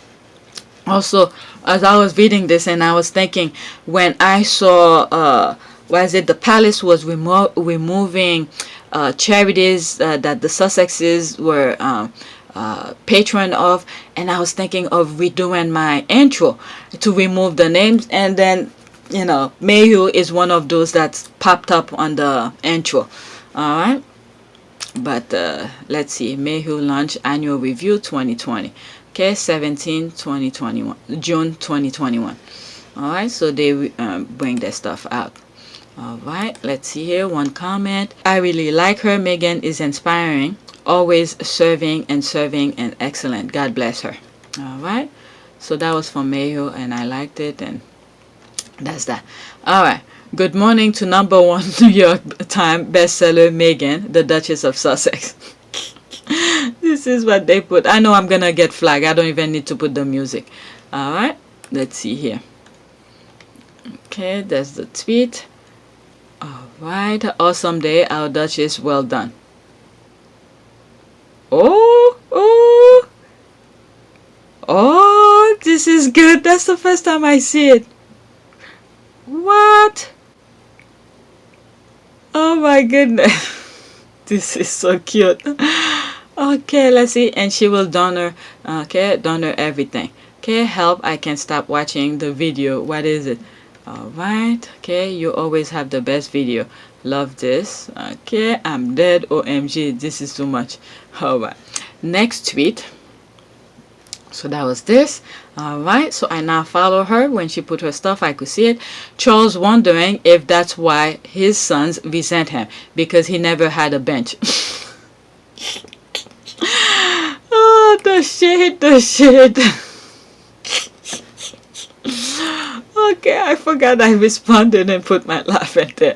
Also, as I was reading this, and I was thinking, when I saw the palace was removing charities that the Sussexes were patron of, and I was thinking of redoing my intro to remove the names, and then, you know, Mayhew is one of those that's popped up on the intro. All right, but let's see, Mayhew launch annual review 2020. Okay, 17/2021, June 2021. All right, so they bring their stuff out. All right, let's see here. One comment: I really like her. Meghan is inspiring, always serving and excellent. God bless her. All right, so that was from Mayhew, and I liked it, and that's that. All right, good morning to #1 New York Times bestseller Meghan, the Duchess of Sussex. This is what they put. I know I'm gonna get flagged. I don't even need to put the music. All right, let's see here. Okay, that's the tweet. All right, awesome day, our Duchess. Well done. Oh, this is good. That's the first time I see it. What? Oh my goodness. This is so cute. Okay, let's see. And she will donor, okay, donor everything. Okay, help, I can stop watching the video. What is it? All right, okay, you always have the best video. Love this. Okay, I'm dead. OMG, this is too much. All right, next tweet. So that was this. All right, so I now follow her. When she put her stuff, I could see it. Charles wondering if that's why his sons resent him, because he never had a bench. Oh, the shit. Okay, I forgot I responded and put my laugh in there.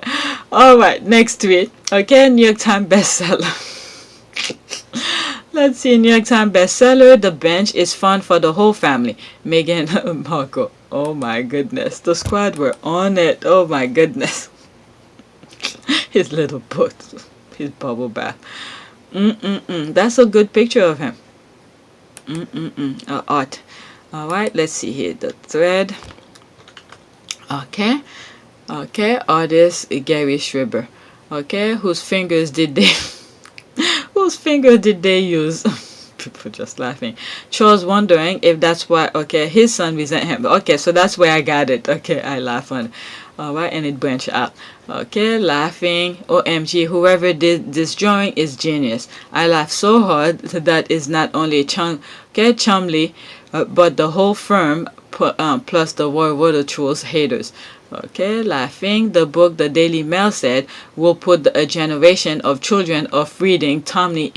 All right, next tweet. Okay, New York Times bestseller. Let's see, New York Times bestseller. The bench is fun for the whole family. Meghan Markle. Oh my goodness, the squad were on it. Oh my goodness. His little boat, his bubble bath. That's a good picture of him. Art. All right, let's see here the thread. Okay, artist Gary Schreiber. Okay, whose fingers did they use? People just laughing. Charles wondering if that's why, okay, his son resent him. Okay, so that's where I got it. Okay, I laugh on it. All right, and it branched out. Okay, laughing. OMG, whoever did this drawing is genius. I laughed so hard that is not only Chumley, but the whole firm, plus the Water Trolls haters. Okay, laughing. The book, the Daily Mail said, will put a generation of children off reading Tommy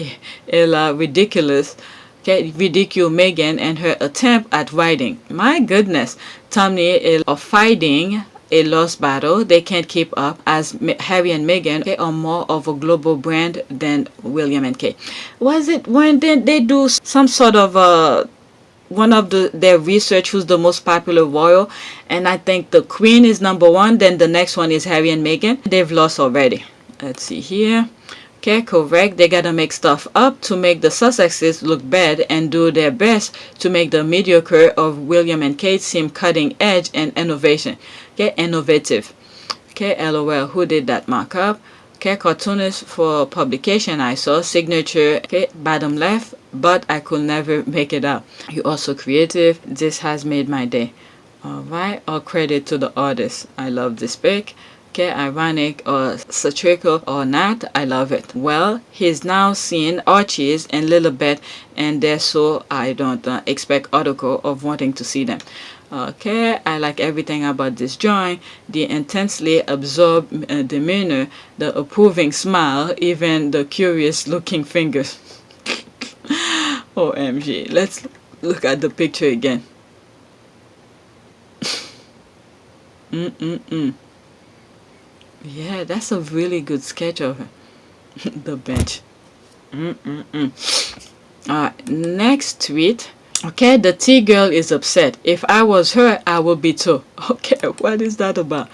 Ella ridiculous. Okay, ridicule Meghan and her attempt at writing. My goodness, Tommy Ella fighting a lost battle. They can't keep up, as Harry and Meghan are more of a global brand than William and Kate. Was it when they do some sort of one of their research who's the most popular royal, and I think the Queen is #1, then the next one is Harry and Meghan. They've lost already. Let's see here. Okay, correct. They gotta make stuff up to make the Sussexes look bad and do their best to make the mediocre of William and Kate seem cutting edge and innovation. Okay, innovative. Okay, LOL. Who did that markup? Okay, cartoonist for publication I saw. Signature, okay, bottom left, but I could never make it out. You also creative. This has made my day. Alright, all credit to the artist. I love this pic. Okay, ironic or satirical or not, I love it. Well, he's now seen Archie's and Lilibet, and they're so I don't expect article of wanting to see them. Okay, I like everything about this drawing. The intensely absorbed demeanor, the approving smile, even the curious looking fingers. OMG, let's look at the picture again. Yeah, that's a really good sketch of it. The bench. Next tweet. Okay, the tea girl is upset. If I was her, I would be too. Okay, what is that about?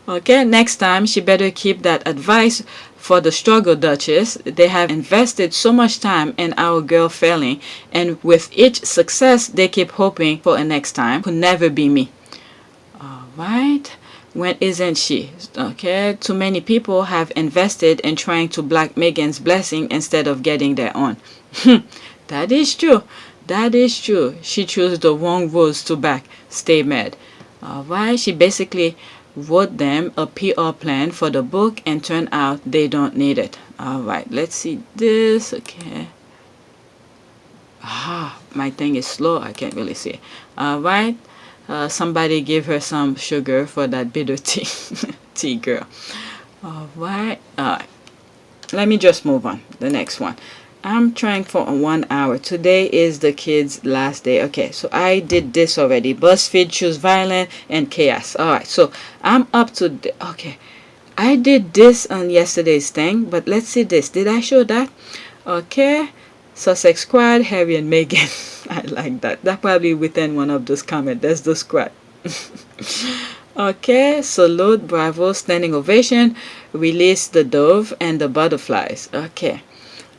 Okay, next time she better keep that advice for the struggle, Duchess. They have invested so much time in our girl failing, and with each success, they keep hoping for a next time. Could never be me. Alright. When isn't she? Okay, too many people have invested in trying to block Meghan's blessing instead of getting their own. That is true. That is true. She chose the wrong rules to back. Stay mad. Alright, she basically wrote them a PR plan for the book and turned out they don't need it. Alright, let's see this. Okay. My thing is slow. I can't really see it. Alright. Somebody give her some sugar for that bitter tea. Tea girl. Alright. Let me just move on. The next one. I'm trying for 1 hour. Today is the kids' last day. Okay, so I did this already. BuzzFeed choose violent and chaos. Alright, so I'm up to... Okay. I did this on yesterday's thing, but let's see this. Did I show that? Okay. Sussex squad, Harry and Meghan. I like that. That probably within one of those comments. That's the squad. Okay, salute, bravo, standing ovation, release the dove and the butterflies. Okay.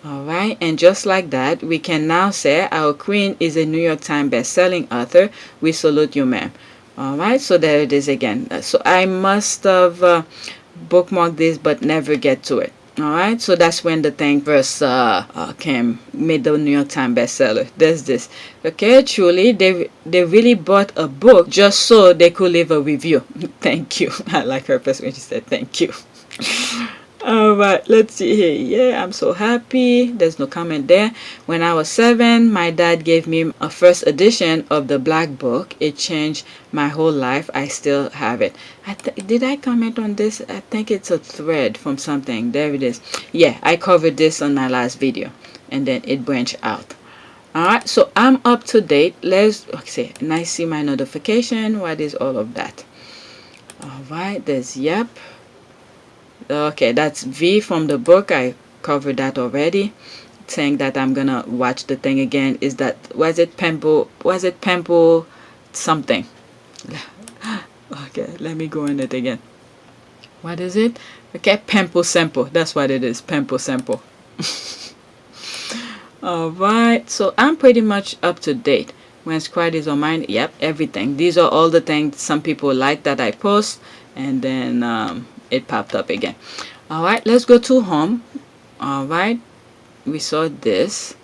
Alright, and just like that, we can now say our queen is a New York Times best-selling author. We salute you, ma'am. Alright, so there it is again. So I must have bookmarked this but never get to it. Alright, so that's when the thing first made the New York Times bestseller. There's this. Okay, truly, they really bought a book just so they could leave a review. Thank you. I like her person when she said thank you. Alright, let's see here. Yeah, I'm so happy. There's no comment there. When I was 7, my dad gave me a first edition of the Black Book. It changed my whole life. I still have it. Did I comment on this? I think it's a thread from something. There it is. Yeah, I covered this on my last video. And then it branched out. Alright, so I'm up to date. Let's see. And I see my notification. What is all of that? Alright, there's yep. Okay, that's V from the book. I covered that already. Saying that I'm gonna watch the thing again. Is that was it Pempo something? Okay, let me go in it again. What is it? Okay, Pempo Sempo. That's what it is. Pempo Sempo. Alright, so I'm pretty much up to date. When squad is on mine, yep, everything. These are all the things some people like that I post, and then it popped up again. Alright, let's go to home. Alright, we saw this.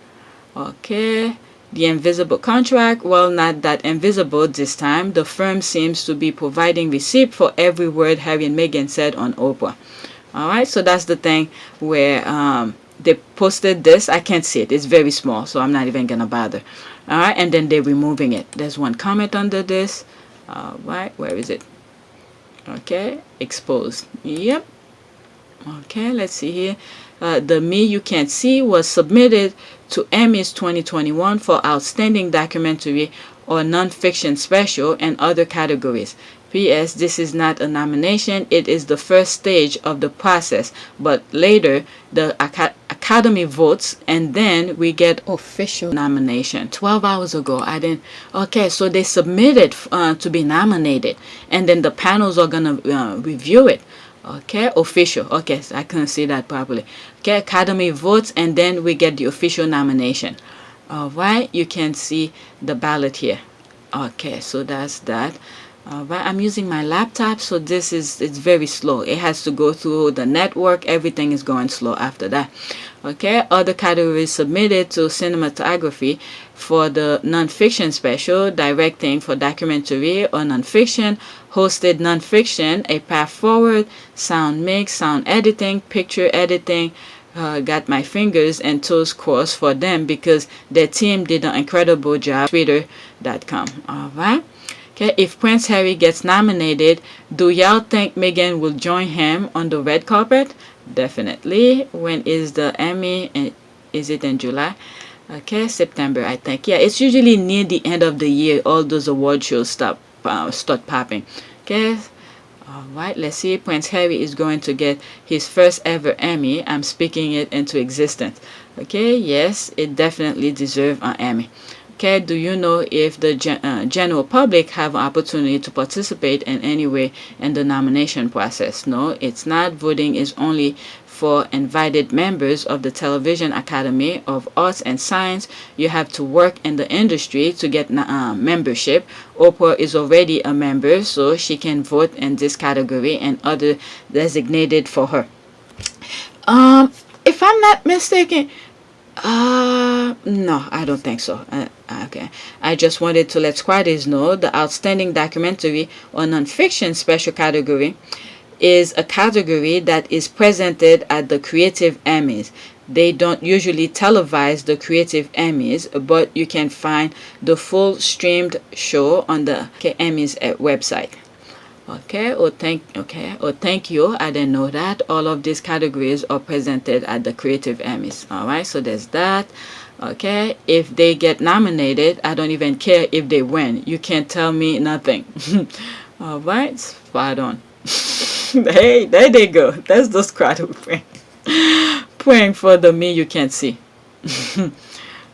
Okay, the invisible contract. Well, not that invisible this time. The firm seems to be providing receipt for every word Harry and Meghan said on Oprah. Alright, so that's the thing where they posted this. I can't see it. It's very small, so I'm not even gonna bother. Alright, and then they're removing it. There's one comment under this. Alright, where is it? Okay, exposed. Yep. Okay, let's see here. The Me You Can't See was submitted to Emmys 2021 for Outstanding Documentary or Non-Fiction Special and other categories. P.S. This is not a nomination. It is the first stage of the process, but later the Academy votes and then we get official nomination. 12 hours ago, I didn't... Okay, so they submitted to be nominated and then the panels are gonna review it. Okay, official. Okay, so I couldn't see that properly. Okay, Academy votes, and then we get the official nomination. All right, you can see the ballot here. Okay, so that's that. All right, I'm using my laptop, so it's very slow. It has to go through the network. Everything is going slow after that. Okay, other categories submitted to cinematography for the nonfiction special, directing for documentary or nonfiction, hosted nonfiction, a path forward, sound mix, sound editing, picture editing. Got my fingers and toes crossed for them because their team did an incredible job. Twitter.com. All right. Okay, if Prince Harry gets nominated, do y'all think Meghan will join him on the red carpet? Definitely. When is the Emmy? Is it in July? Okay, September, I think. Yeah, it's usually near the end of the year. All those award shows start popping. Okay. All right, let's see. Prince Harry is going to get his first ever Emmy. I'm speaking it into existence. Okay, yes, it definitely deserves an Emmy. Okay, do you know if the general public have an opportunity to participate in any way in the nomination process? No, it's not. Voting is only for invited members of the Television Academy of Arts and Science. You have to work in the industry to get membership. Oprah is already a member, so she can vote in this category and other designated for her. If I'm not mistaken, no, I don't think so. Okay. I just wanted to let squatters know the outstanding documentary or nonfiction special category is a category that is presented at the Creative Emmys. They don't usually televise the Creative Emmys, but you can find the full streamed show on the Emmys website. Okay, thank you. I didn't know that. All of these categories are presented at the Creative Emmys. All right, so there's that. Okay, if they get nominated, I don't even care if they win. You can't tell me nothing. All right, spot on. Hey, there they go. That's the squad praying for the me you can't see.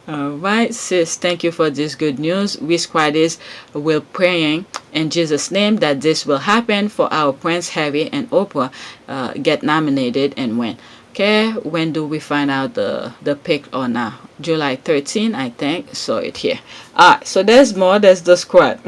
Alright, sis, thank you for this good news. We squaddies will praying in Jesus' name that this will happen for our Prince Harry and Oprah get nominated and win. Okay, when do we find out the pick or now? July 13, I think. Saw it here. Alright, so there's more. There's the squad.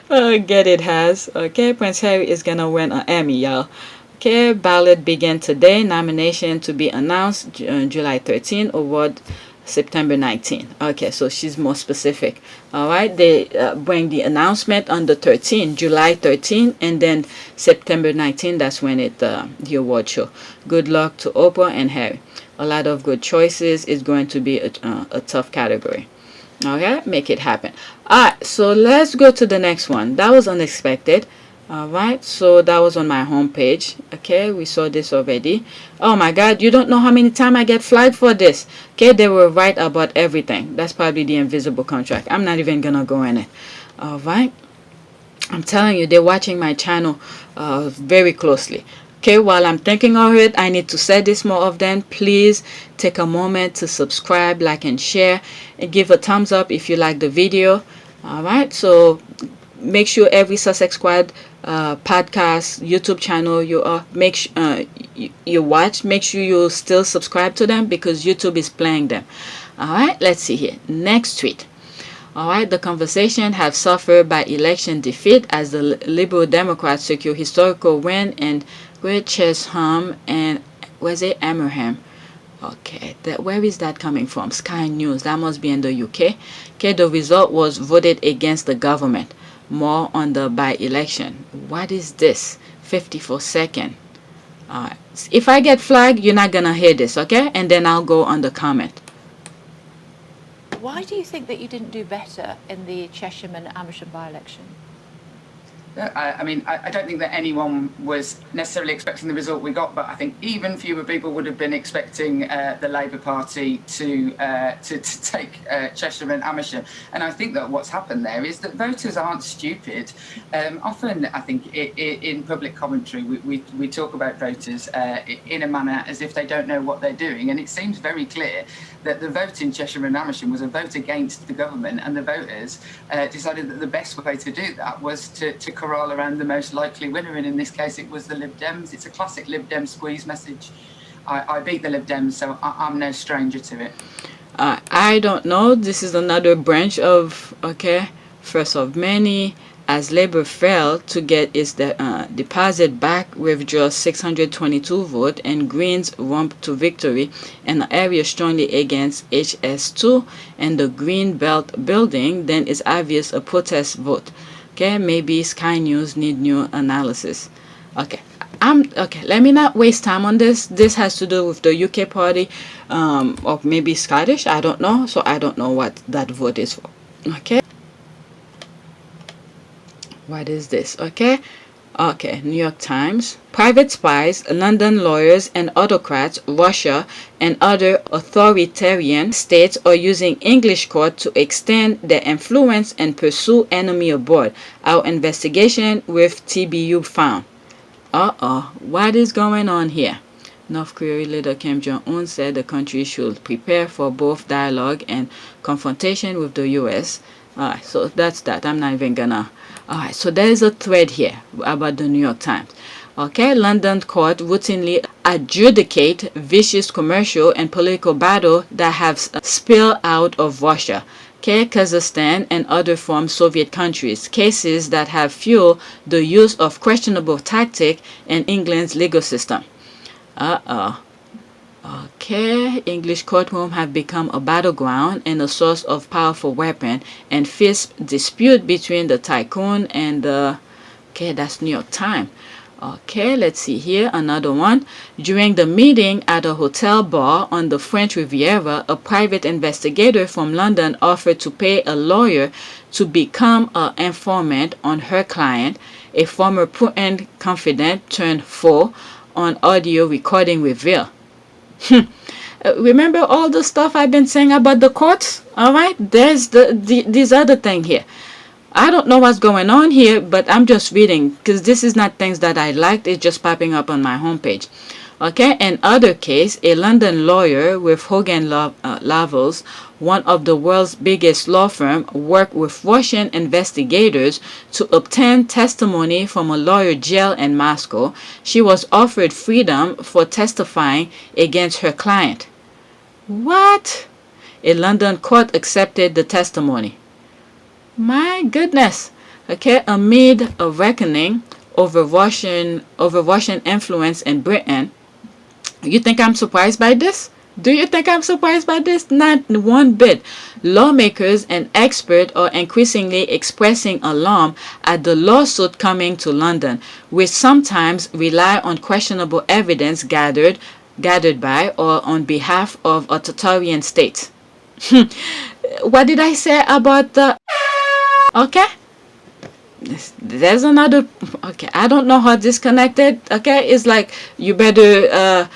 Get it has. Okay, Prince Harry is gonna win an Emmy, y'all. Okay, ballot begin today. Nomination to be announced July 13. Award September 19. Okay, so she's more specific. All right, they bring the announcement on the 13th, July 13, and then September 19. That's when the award show. Good luck to Oprah and Harry. A lot of good choices. It's going to be a tough category. Okay, make it happen. All right, so let's go to the next one. That was unexpected. All right, so that was on my homepage. Okay, we saw this already. Oh my God, you don't know how many times I get flagged for this. Okay, they were right about everything. That's probably the invisible contract. I'm not even gonna go in it. All right, I'm telling you, they're watching my channel very closely. Okay, while I'm thinking of it, I need to say this more often. Please take a moment to subscribe, like, and share, and give a thumbs up if you like the video. All right, so make sure every Sussex Squad podcast YouTube channel you watch, make sure you still subscribe to them because YouTube is playing them. All right, let's see here. Next tweet. All right, the conversation have suffered by election defeat as the Liberal Democrats secure historical win in Great Chesham and where's it, Amerham. Okay, where is that coming from? Sky News. That must be in the UK. Okay, the result was voted against the government. More on the by-election. What is this? 54 seconds. Alright. If I get flagged, you're not gonna hear this, okay? And then I'll go on the comment. Why do you think that you didn't do better in the Chesham and Amersham by-election? I don't think that anyone was necessarily expecting the result we got, but I think even fewer people would have been expecting the Labour Party to take Chesham and Amersham. And I think that what's happened there is that voters aren't stupid. Often, I think, in public commentary, we talk about voters in a manner as if they don't know what they're doing. And it seems very clear that the vote in Chesham and Amersham was a vote against the government, and the voters decided that the best way to do that was to corral around the most likely winner, and in this case it was the Lib Dems. It's a classic Lib Dem squeeze message. I beat the Lib Dems, so I'm no stranger to it. I don't know. This is another branch of, okay, first of many. As Labour failed to get its deposit back, withdraw 622 votes, and Greens romp to victory in an area strongly against HS2 and the Green Belt building, then it's obvious a protest vote. Okay, maybe Sky News need new analysis. Okay. Okay, let me not waste time on this. This has to do with the UK party, or maybe Scottish, I don't know. So I don't know what that vote is for. Okay. What is this? Okay. New York Times. Private spies, London lawyers and autocrats, Russia and other authoritarian states are using English court to extend their influence and pursue enemy abroad. Our investigation with TBU found. What is going on here? North Korea leader Kim Jong-un said the country should prepare for both dialogue and confrontation with the U.S. Alright, so that's that. I'm not even gonna... Alright, so there is a thread here about the New York Times. Okay, London court routinely adjudicate vicious commercial and political battle that have spilled out of Russia, okay, Kazakhstan and other former Soviet countries, cases that have fueled the use of questionable tactic in England's legal system. Okay, English courtroom have become a battleground and a source of powerful weapon and fierce dispute between the tycoon and the... Okay, that's New York Times. Okay, let's see here, another one. During the meeting at a hotel bar on the French Riviera, a private investigator from London offered to pay a lawyer to become an informant on her client, a former Putin confidant turned foe, on audio recording reveal. Remember all the stuff I've been saying about the courts? Alright, there's this other thing here. I don't know what's going on here, but I'm just reading because this is not things that I liked. It's just popping up on my homepage. Okay, in other case, a London lawyer with Hogan Lovells, one of the world's biggest law firm, worked with Russian investigators to obtain testimony from a lawyer jailed in Moscow. She was offered freedom for testifying against her client. What? A London court accepted the testimony. My goodness. Okay, amid a reckoning over Russian influence in Britain. You think I'm surprised by this? Do you think I'm surprised by this? Not one bit. Lawmakers and experts are increasingly expressing alarm at the lawsuit coming to London, which sometimes rely on questionable evidence gathered by or on behalf of authoritarian states. What did I say about the... Okay? There's another... Okay, I don't know how disconnected. Okay, it's like you better...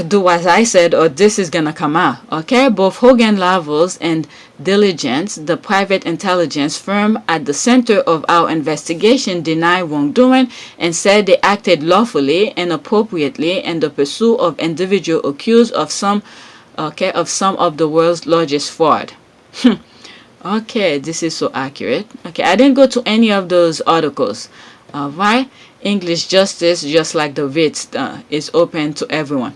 do as I said or this is gonna come out. Okay, both Hogan Lovells and Diligence, the private intelligence firm at the center of our investigation, deny wrongdoing and said they acted lawfully and appropriately in the pursuit of individual accused of some of the world's largest fraud. Okay, this is so accurate. Okay, I didn't go to any of those articles. Alright, English justice, just like the writ, is open to everyone.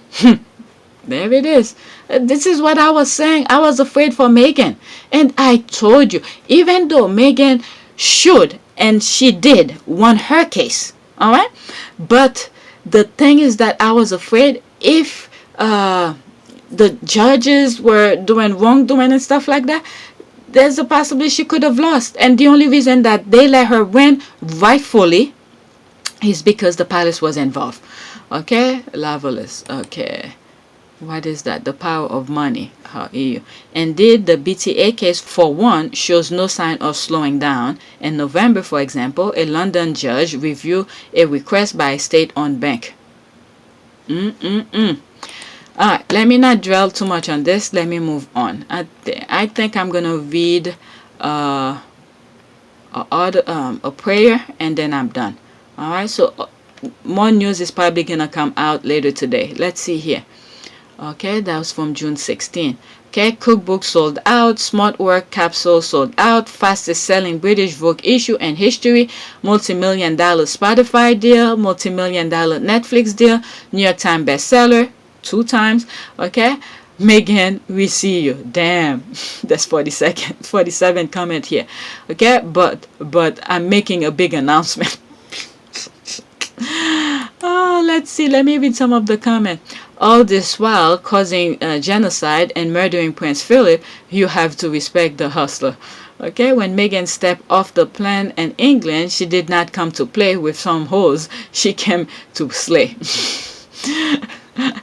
There it is. This is what I was saying. I was afraid for Meghan. And I told you, even though Meghan should, and she did, won her case. Alright? But the thing is that I was afraid if the judges were doing wrongdoing and stuff like that, there's a possibility she could have lost. And the only reason that they let her win rightfully is because the palace was involved. Okay, Loveless. Okay, what is that? The power of money. How EU. Indeed, the BTA case, for one, shows no sign of slowing down. In November, for example, a London judge reviewed a request by a state-owned bank. Alright, let me not dwell too much on this. Let me move on. I think I'm gonna read a prayer and then I'm done. Alright, so more news is probably gonna come out later today. Let's see here. Okay, that was from June 16. Okay, cookbook sold out, smart work capsule sold out, fastest selling British Vogue issue in history, multi-million-dollar Spotify deal, multi-million-dollar Netflix deal, New York Times bestseller 2 times. Okay, Meghan, we see you. Damn, that's 47 comment here. Okay, but I'm making a big announcement. Oh, let's see. Let me read some of the comments. All this while causing genocide and murdering Prince Philip, you have to respect the hustler. Okay, when Meghan stepped off the plane in England, she did not come to play with some hoes. She came to slay.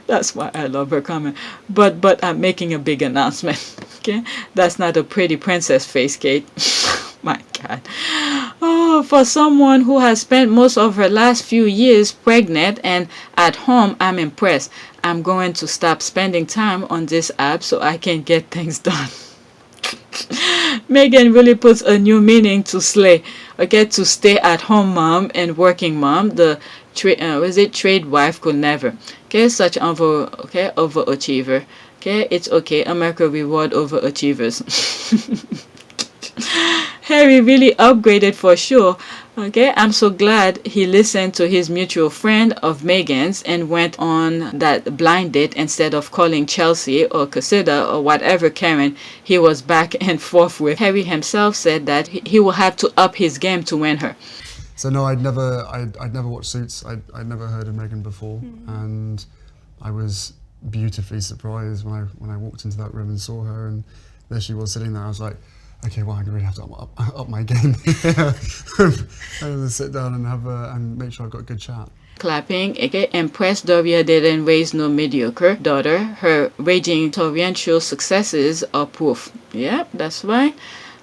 That's why I love her comment. But I'm making a big announcement. Okay, that's not a pretty princess face, Kate. My God. Oh, for someone who has spent most of her last few years pregnant and at home, I'm impressed. I'm going to stop spending time on this app so I can get things done. Meghan really puts a new meaning to slay. Okay, to stay at home mom and working mom. The trade wife could never. Okay, such overachiever. Okay, it's okay. America reward overachievers. Harry really upgraded for sure. Okay, I'm so glad he listened to his mutual friend of Meghan's and went on that blind date instead of calling Chelsea or Cassida or whatever Karen he was back and forth with. Harry himself said that he will have to up his game to win her. So no, I'd never watched Suits. I'd never heard of Meghan before, and I was beautifully surprised when I walked into that room and saw her, and there she was sitting there. I was like, okay, well, I really have to up my game. I have to sit down and and make sure I've got a good chat. Clapping. Okay, impressed Doria didn't raise no mediocre daughter. Her raging torrential successes are proof. Yep, that's right.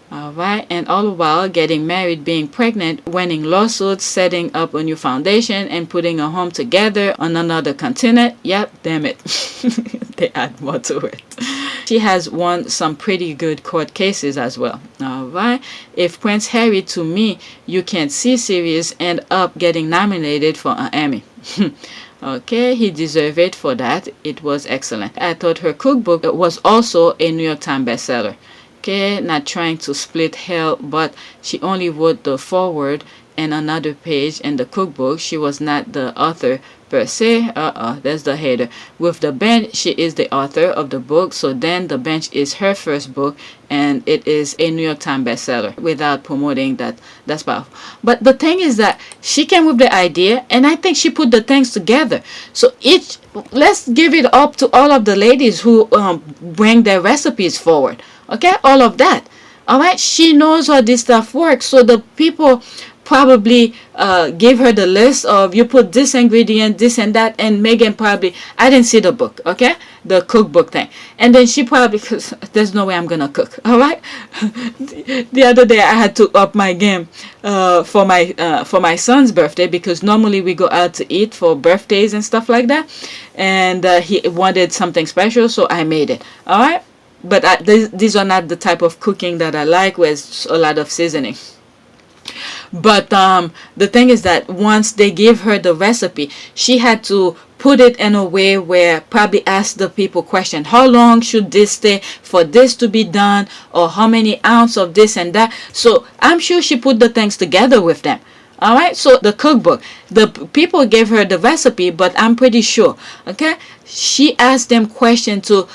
Alright, and all the while getting married, being pregnant, winning lawsuits, setting up a new foundation, and putting a home together on another continent. Yep, damn it. They add more to it. She has won some pretty good court cases as well. Alright, if Prince Harry, to me, you can't see series end up getting nominated for an Emmy. Okay, he deserved it for that. It was excellent. I thought her cookbook was also a New York Times bestseller. Okay, not trying to split hell, but she only wrote the foreword and another page in the cookbook. She was not the author per se. That's the hater. With The Bench, she is the author of the book, so then The Bench is her first book, and it is a New York Times bestseller without promoting that. That's powerful. But the thing is that she came with the idea, and I think she put the things together. So let's give it up to all of the ladies who bring their recipes forward. Okay, all of that. All right, she knows how this stuff works. So the people probably gave her the list of you put this ingredient, this and that, and Meghan probably, I didn't see the book, okay, the cookbook thing, and then she probably, because there's no way I'm gonna cook. All right. The other day I had to up my game for my son's birthday, because normally we go out to eat for birthdays and stuff like that, and he wanted something special, so I made it. All right. But these are not the type of cooking that I like with a lot of seasoning. But the thing is that once they gave her the recipe, she had to put it in a way where probably ask the people question, how long should this stay for this to be done, or how many ounces of this and that. So I'm sure she put the things together with them. All right, so the cookbook, the people gave her the recipe, but I'm pretty sure, okay, she asked them question to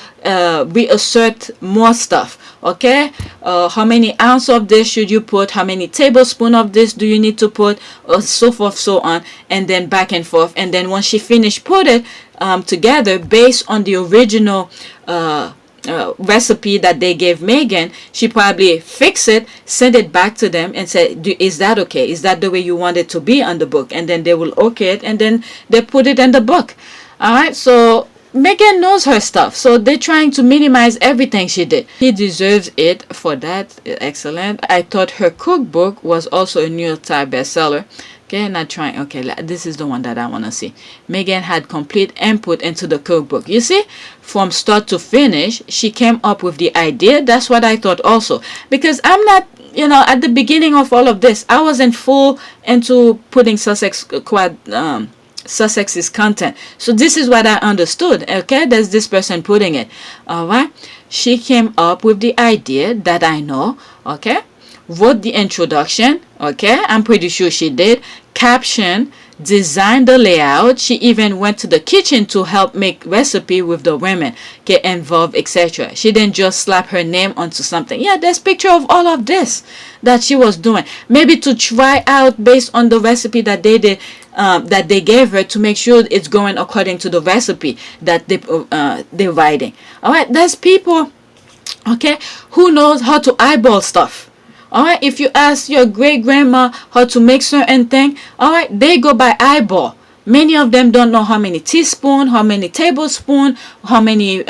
reassert more stuff. Okay, how many ounces of this should you put, how many tablespoons of this do you need to put, so forth, so on, and then back and forth. And then once she finished put it together based on the original recipe that they gave Meghan, she probably fixed it, sent it back to them and said, is that okay? Is that the way you want it to be on the book? And then they will okay it, and then they put it in the book. All right, so Meghan knows her stuff, so they're trying to minimize everything she did. He deserves it for that. Excellent. I thought her cookbook was also a New York Times bestseller. Okay, not trying. Okay, this is the one that I want to see. Meghan had complete input into the cookbook. You see, from start to finish, she came up with the idea. That's what I thought also. Because I'm not, at the beginning of all of this, I wasn't full into putting Sussex Sussex's content. So this is what I understood. Okay, there's this person putting it. All right, she came up with the idea that I know. Okay, wrote the introduction. Okay, I'm pretty sure she did. Caption, designed the layout. She even went to the kitchen to help make recipe with the women, get involved, etc. She didn't just slap her name onto something. Yeah, there's picture of all of this that she was doing, maybe to try out based on the recipe that they did, that they gave her, to make sure it's going according to the recipe that they're writing. All right, there's people, okay, who knows how to eyeball stuff. All right, if you ask your great grandma how to make certain thing, all right, they go by eyeball. Many of them don't know how many teaspoon, how many tablespoon, how many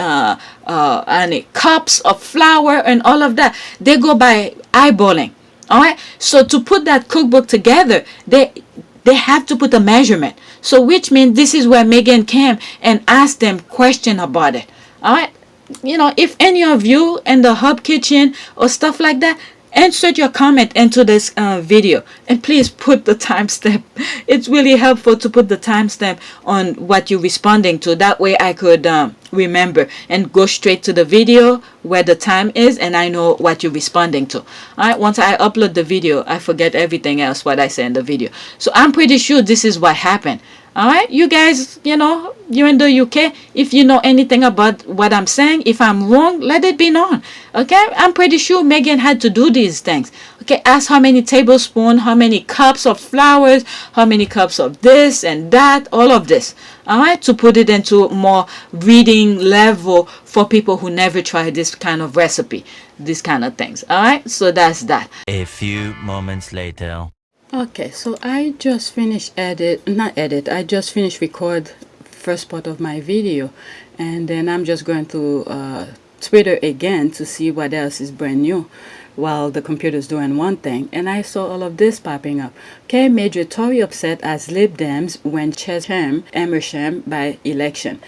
cups of flour and all of that. They go by eyeballing. All right, so to put that cookbook together, they have to put a measurement. So which means this is where Meghan came and asked them question about it. All right, you know, if any of you in the hub kitchen or stuff like that, insert your comment into this video, and please put the timestamp. It's really helpful to put the timestamp on what you're responding to. That way I could remember and go straight to the video where the time is, and I know what you're responding to. All right, once I upload the video, I forget everything else what I say in the video. So I'm pretty sure this is what happened. All right, you guys, you know, you're in the UK. If you know anything about what I'm saying, if I'm wrong, let it be known. Okay, I'm pretty sure Meghan had to do these things. Okay, ask how many tablespoons, how many cups of flours, how many cups of this and that, all of this. All right, to put it into more reading level for people who never tried this kind of recipe, these kind of things. All right, so that's that. A few moments later. Okay, so I just finished I just finished record first part of my video, and then I'm just going to Twitter again to see what else is brand new while the computer's doing one thing, and I saw all of this popping up. Okay, major Tory upset as Lib Dems when Chesham Amersham by election.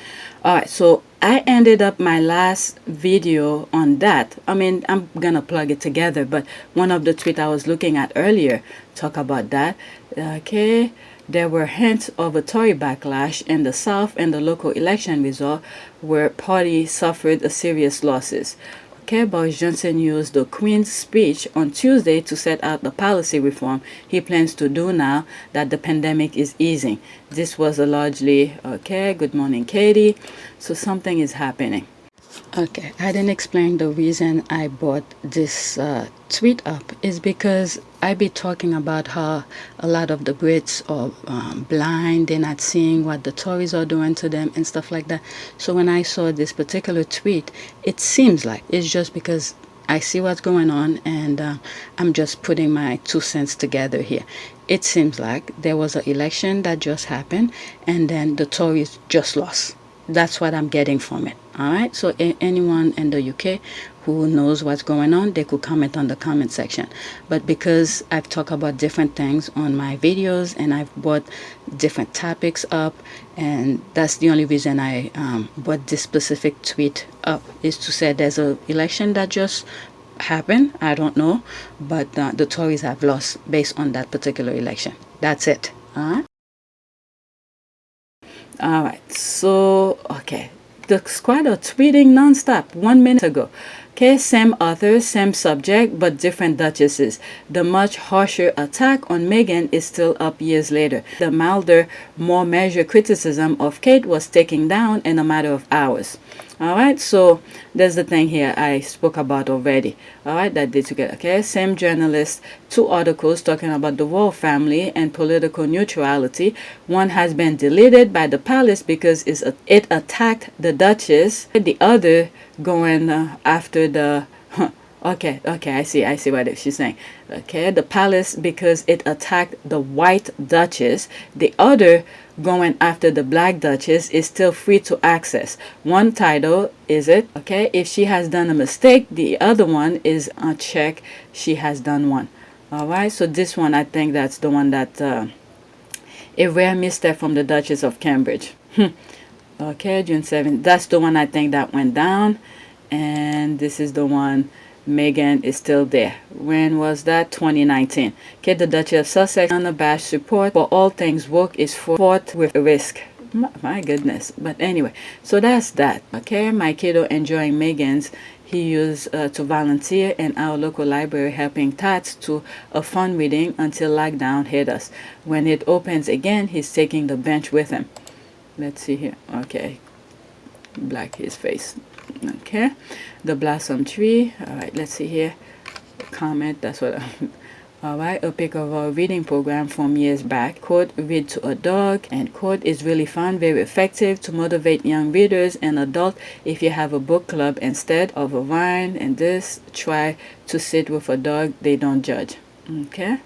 Alright, so I ended up my last video on that. I mean, I'm gonna plug it together, but one of the tweets I was looking at earlier talk about that. Okay, there were hints of a Tory backlash in the South and the local election result where party suffered a serious losses. Okay, Boris Johnson used the Queen's speech on Tuesday to set out the policy reform he plans to do now that the pandemic is easing. This was a largely, okay, good morning, Katie. So something is happening. Okay, I didn't explain the reason I brought this tweet up is because I be talking about how a lot of the Brits are blind, they're not seeing what the Tories are doing to them and stuff like that. So when I saw this particular tweet, it seems like it's just because I see what's going on, and I'm just putting my 2 cents together here. It seems like there was an election that just happened, and then the Tories just lost. That's what I'm getting from it. All right, so anyone in the UK who knows what's going on, they could comment on the comment section. But because I've talked about different things on my videos and I've brought different topics up, and that's the only reason I brought this specific tweet up, is to say there's an election that just happened. I don't know, but the Tories have lost based on that particular election. That's it. All right, so okay, the squad are tweeting nonstop 1 minute ago. Okay, same author, same subject, but different duchesses. The much harsher attack on Meghan is still up years later. The milder, more measured criticism of Kate was taken down in a matter of hours. All right, so there's the thing here I spoke about already. All right, that did together. Okay, same journalist, 2 articles talking about the royal family and political neutrality. One has been deleted by the palace because it attacked the Duchess. The other going after the okay, I see what she's saying. Okay, the palace because it attacked the white Duchess. The other going after the black Duchess is still free to access. One title is it, okay, if she has done a mistake, the other one is a check, she has done one. All right, so this one, I think that's the one that a rare misstep from the Duchess of Cambridge. Okay, June 7th, that's the one I think that went down. And this is the one Meghan is still there. When was that? 2019. Okay, the Duchess of Sussex unabashed support for all things woke is fought with risk. My goodness. But anyway, so that's that. Okay, my kiddo enjoying Meghan's. He used to volunteer in our local library helping Tats to a fun reading until lockdown hit us. When it opens again, he's taking the bench with him. Let's see here. Okay, black his face. Okay, the blossom tree. All right, let's see here. Comment, that's what all right, a pic of our reading program from years back. Quote, read to a dog, and quote, is really fun, very effective to motivate young readers and adults. If you have a book club instead of a wine and this, try to sit with a dog, they don't judge. Okay,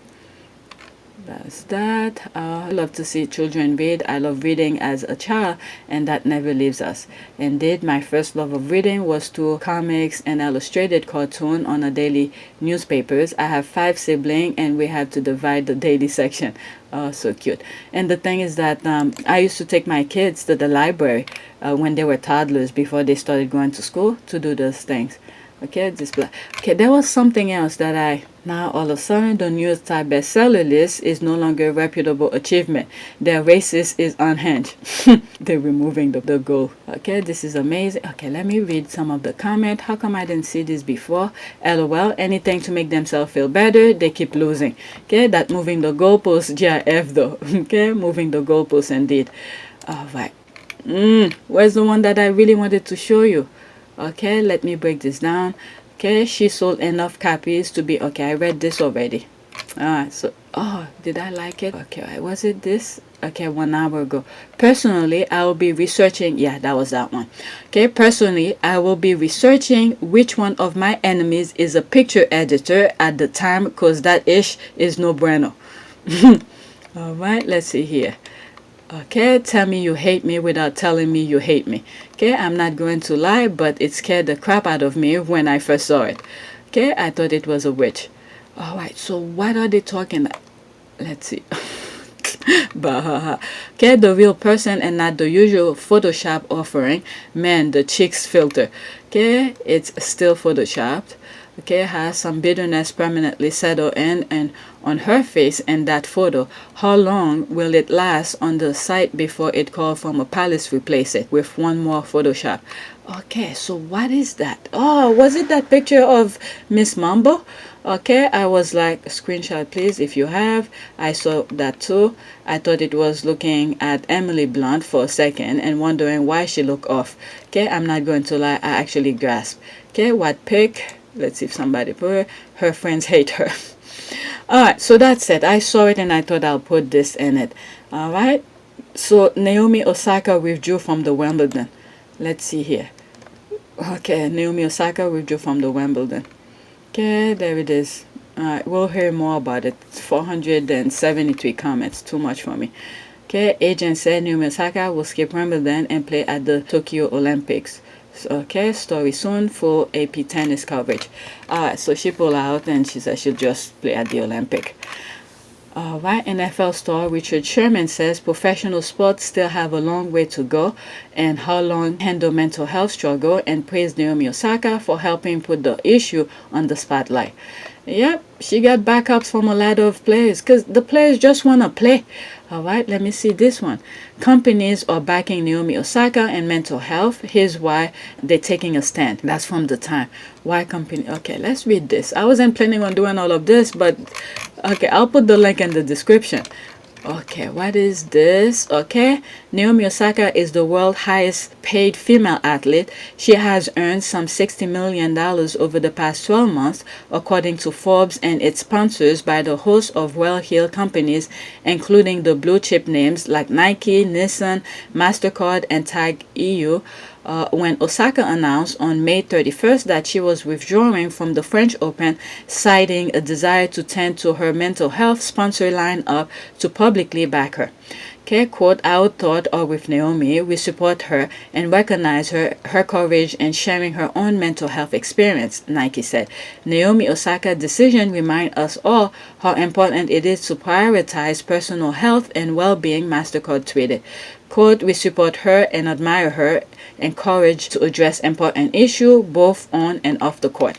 that's that. I love to see children read. I love reading as a child, and that never leaves us. Indeed, my first love of reading was to comics and illustrated cartoon on a daily newspapers. I have 5 siblings, and we have to divide the daily section. Oh, so cute. And the thing is that I used to take my kids to the library when they were toddlers before they started going to school to do those things. Okay, display. Okay, there was something else that now all of a sudden the New York Times bestseller list is no longer a reputable achievement. Their racist is unhinged. They're removing the goal. Okay, this is amazing. Okay, let me read some of the comment. How come I didn't see this before? LOL, anything to make themselves feel better, they keep losing. Okay, that moving the goalpost, GIF though. Okay, moving the goalpost indeed. Alright. Where's the one that I really wanted to show you? Okay, let me break this down. Okay, she sold enough copies to be okay. I read this already. So did I like it? Okay, was it this? Okay, 1 hour ago. Personally, I will be researching. Yeah, that was that one. Okay, personally, I will be researching which one of my enemies is a picture editor at the time, because that ish is no bueno. All right, let's see here. Okay, tell me you hate me without telling me you hate me. Okay, I'm not going to lie, but it scared the crap out of me when I first saw it. Okay, I thought it was a witch. Alright, so what are they talking about? Let's see. Bahaha. Okay, the real person and not the usual Photoshop offering. Man, the cheeks filter. Okay, it's still Photoshopped. Okay, has some bitterness permanently settled in and on her face in that photo. How long will it last on the site before it called from a palace replace it with one more Photoshop? Okay, so what is that? Oh, was it that picture of Miss Mambo? Okay, I was like, screenshot please if you have. I saw that too. I thought it was looking at Emily Blunt for a second and wondering why she looked off. Okay, I'm not going to lie, I actually grasped. Okay, what pic? Let's see if somebody put her. Her friends hate her. Alright, so that's it. I saw it and I thought I'll put this in it. Alright, so Naomi Osaka withdrew from the Wimbledon. Let's see here. Okay, Naomi Osaka withdrew from the Wimbledon. Okay, there it is. Alright, we'll hear more about it. 473 comments, too much for me. Okay, agent said Naomi Osaka will skip Wimbledon and play at the Tokyo Olympics. Okay, story soon, full AP tennis coverage. Alright, so she pulled out and she said she'll just play at the Olympic. Alright, NFL star Richard Sherman says professional sports still have a long way to go and how long handle mental health struggle, and praised Naomi Osaka for helping put the issue on the spotlight. Yep, she got backups from a lot of players because the players just want to play. Alright, let me see this one. Companies are backing Naomi Osaka and mental health. Here's why they're taking a stand. That's from the time. Why company? Okay, let's read this. I wasn't planning on doing all of this, but okay, I'll put the link in the description. Okay, what is this? Okay, Naomi Osaka is the world's highest paid female athlete. She has earned some $60 million over the past 12 months, according to Forbes and its sponsors by the host of well-heeled companies, including the blue chip names like Nike, Nissan, MasterCard, and Tag EU. When Osaka announced on May 31st that she was withdrawing from the French Open, citing a desire to tend to her mental health, sponsor lined up to publicly back her. Okay, quote, our thoughts are with Naomi. We support her and recognize her courage in sharing her own mental health experience, Nike said. Naomi Osaka's decision reminds us all how important it is to prioritize personal health and well-being, MasterCard tweeted. Quote, we support her and admire her, encouraged to address important issues both on and off the court.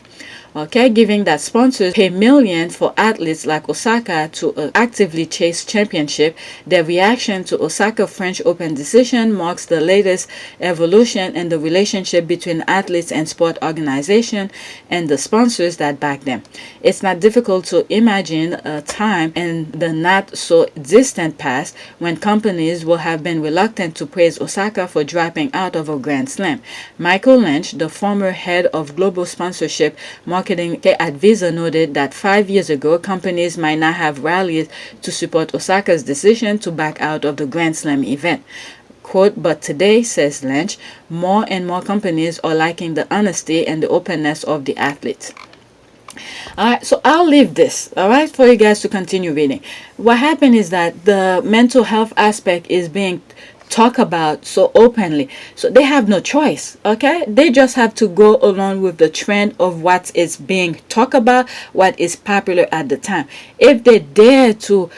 Okay, giving that sponsors pay millions for athletes like Osaka to actively chase championship. The reaction to Osaka French Open decision marks the latest evolution in the relationship between athletes and sport organization and the sponsors that back them. It's not difficult to imagine a time in the not so distant past when companies will have been reluctant to praise Osaka for dropping out of a Grand Slam. Michael Lynch, the former head of global sponsorship marketing at Visa, noted that 5 years ago, companies might not have rallied to support Osaka's decision to back out of the Grand Slam event. Quote, but today, says Lynch, more and more companies are liking the honesty and the openness of the athletes. Alright, so I'll leave this, alright, for you guys to continue reading. What happened is that the mental health aspect is being talked about so openly. So they have no choice, okay? They just have to go along with the trend of what is being talked about, what is popular at the time. If they dare to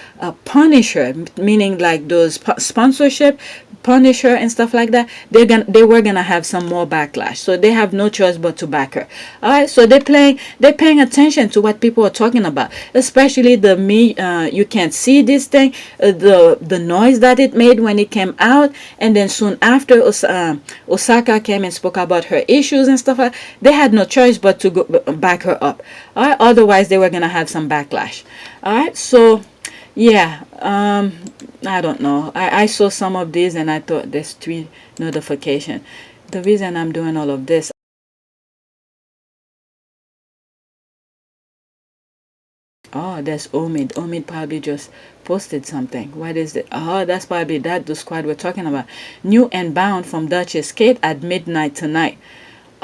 punish her, meaning like those sponsorship, punish her and stuff like that, they were gonna have some more backlash. So they have no choice but to back her. All right, so they're paying attention to what people are talking about, especially the you can't see this thing, the noise that it made when it came out, and then soon after Osaka came and spoke about her issues and stuff like that. They had no choice but to go back her up. All right, otherwise they were gonna have some backlash. All right, so yeah, I don't know. I saw some of these and I thought there's 3 notification. The reason I'm doing all of this. Oh, there's Omid. Omid probably just posted something. What is it? Oh, that's probably the squad we're talking about. New and bound from Duchess Kate at midnight tonight.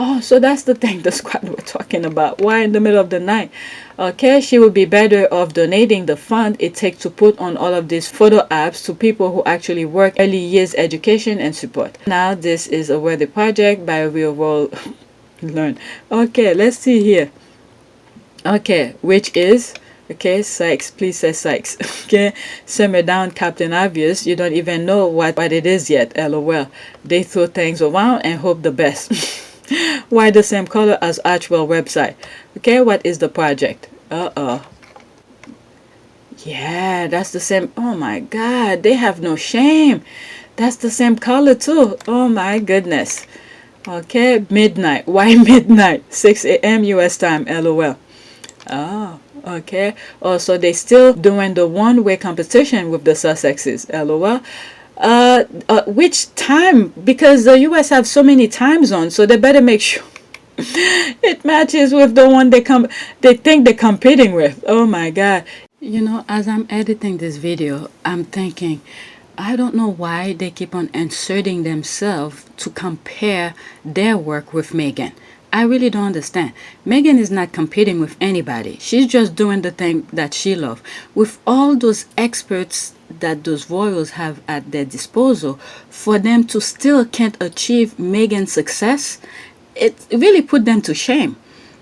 Oh, so that's the thing, the squad we're talking about. Why in the middle of the night? Okay, she would be better off donating the fund it takes to put on all of these photo apps to people who actually work early years education and support. Now, this is a worthy project by Real World Learn. Okay, let's see here. Okay, which is... Okay, Sykes, please say Sykes. Okay, simmer down, Captain Obvious. You don't even know what it is yet, lol. They throw things around and hope the best. Why the same color as Archwell website? Okay, what is the project? Yeah, that's the same. Oh my god, they have no shame. That's the same color too. Oh my goodness. Okay, midnight. Why midnight? 6 a.m. US time, lol. Oh, okay. Oh, so they still doing the one-way competition with the Sussexes, lol. Which time? Because the US have so many time zones, so they better make sure it matches with the one they think they're competing with. Oh my god. You know, as I'm editing this video, I'm thinking, I don't know why they keep on inserting themselves to compare their work with Meghan. I really don't understand. Meghan is not competing with anybody. She's just doing the thing that she loves. With all those experts that those royals have at their disposal, for them to still can't achieve Meghan's success, it really put them to shame.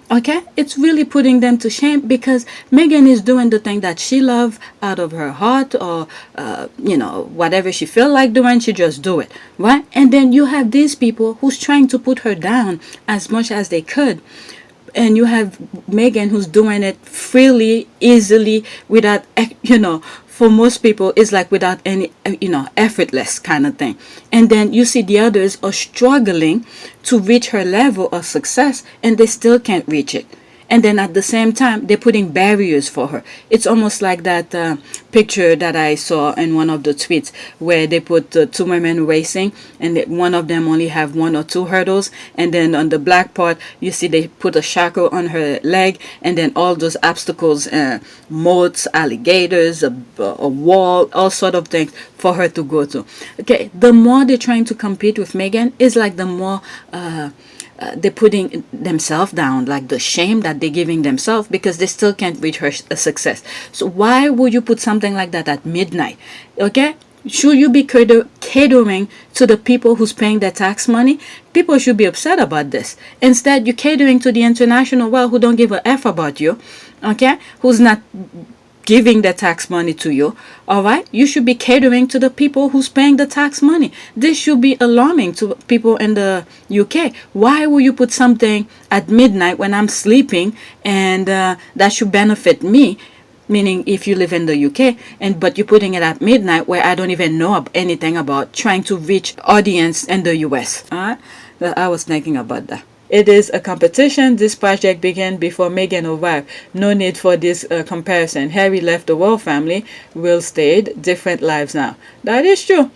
Okay, it's really putting them to shame because Meghan is doing the thing that she loves out of her heart, or whatever she feel like doing, she just do it, right? And then you have these people who's trying to put her down as much as they could, and you have Meghan who's doing it freely, easily, without for most people it's like without any effortless kind of thing. And then you see the others are struggling to reach her level of success and they still can't reach it. And then at the same time, they're putting barriers for her. It's almost like that picture that I saw in one of the tweets where they put 2 women racing and one of them only have 1 or 2 hurdles. And then on the black part, you see they put a shackle on her leg and then all those obstacles, moats, alligators, a wall, all sort of things for her to go to. Okay, the more they're trying to compete with Meghan, is like the more... they're putting themselves down, like the shame that they're giving themselves because they still can't reach her success. So why would you put something like that at midnight? Okay, should you be catering to the people who's paying their tax money? People should be upset about this. Instead, you're catering to the international world who don't give a F about you, okay, who's not giving the tax money to you, all right, you should be catering to the people who's paying the tax money. This should be alarming to people in the UK. Why will you put something at midnight when I'm sleeping, and that should benefit me? Meaning, if you live in the UK, but you're putting it at midnight where I don't even know anything about trying to reach audience in the US. All right, I was thinking about that. It is a competition. This project began before Meghan arrived. No need for this comparison. Harry left the royal family. Will stayed. Different lives now. That is true.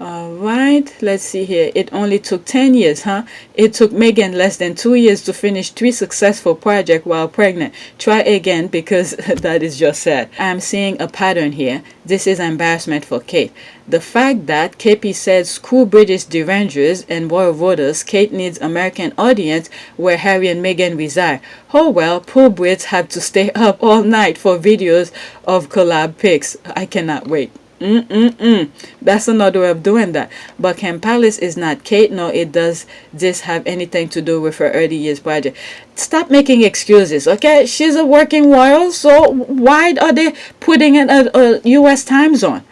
All right, let's see here. It only took 10 years, huh? It took Meghan less than 2 years to finish 3 successful projects while pregnant. Try again, because that is just sad. I'm seeing a pattern here. This is embarrassment for Kate. The fact that KP said screw British derangers and royal voters, Kate needs American audience where Harry and Meghan reside. Oh well, poor Brits have to stay up all night for videos of collab pics. I cannot wait. That's another way of doing that. Buckingham Palace is not Kate, nor it does this have anything to do with her early years project. Stop making excuses, okay? She's a working royal, so why are they putting in a US time zone?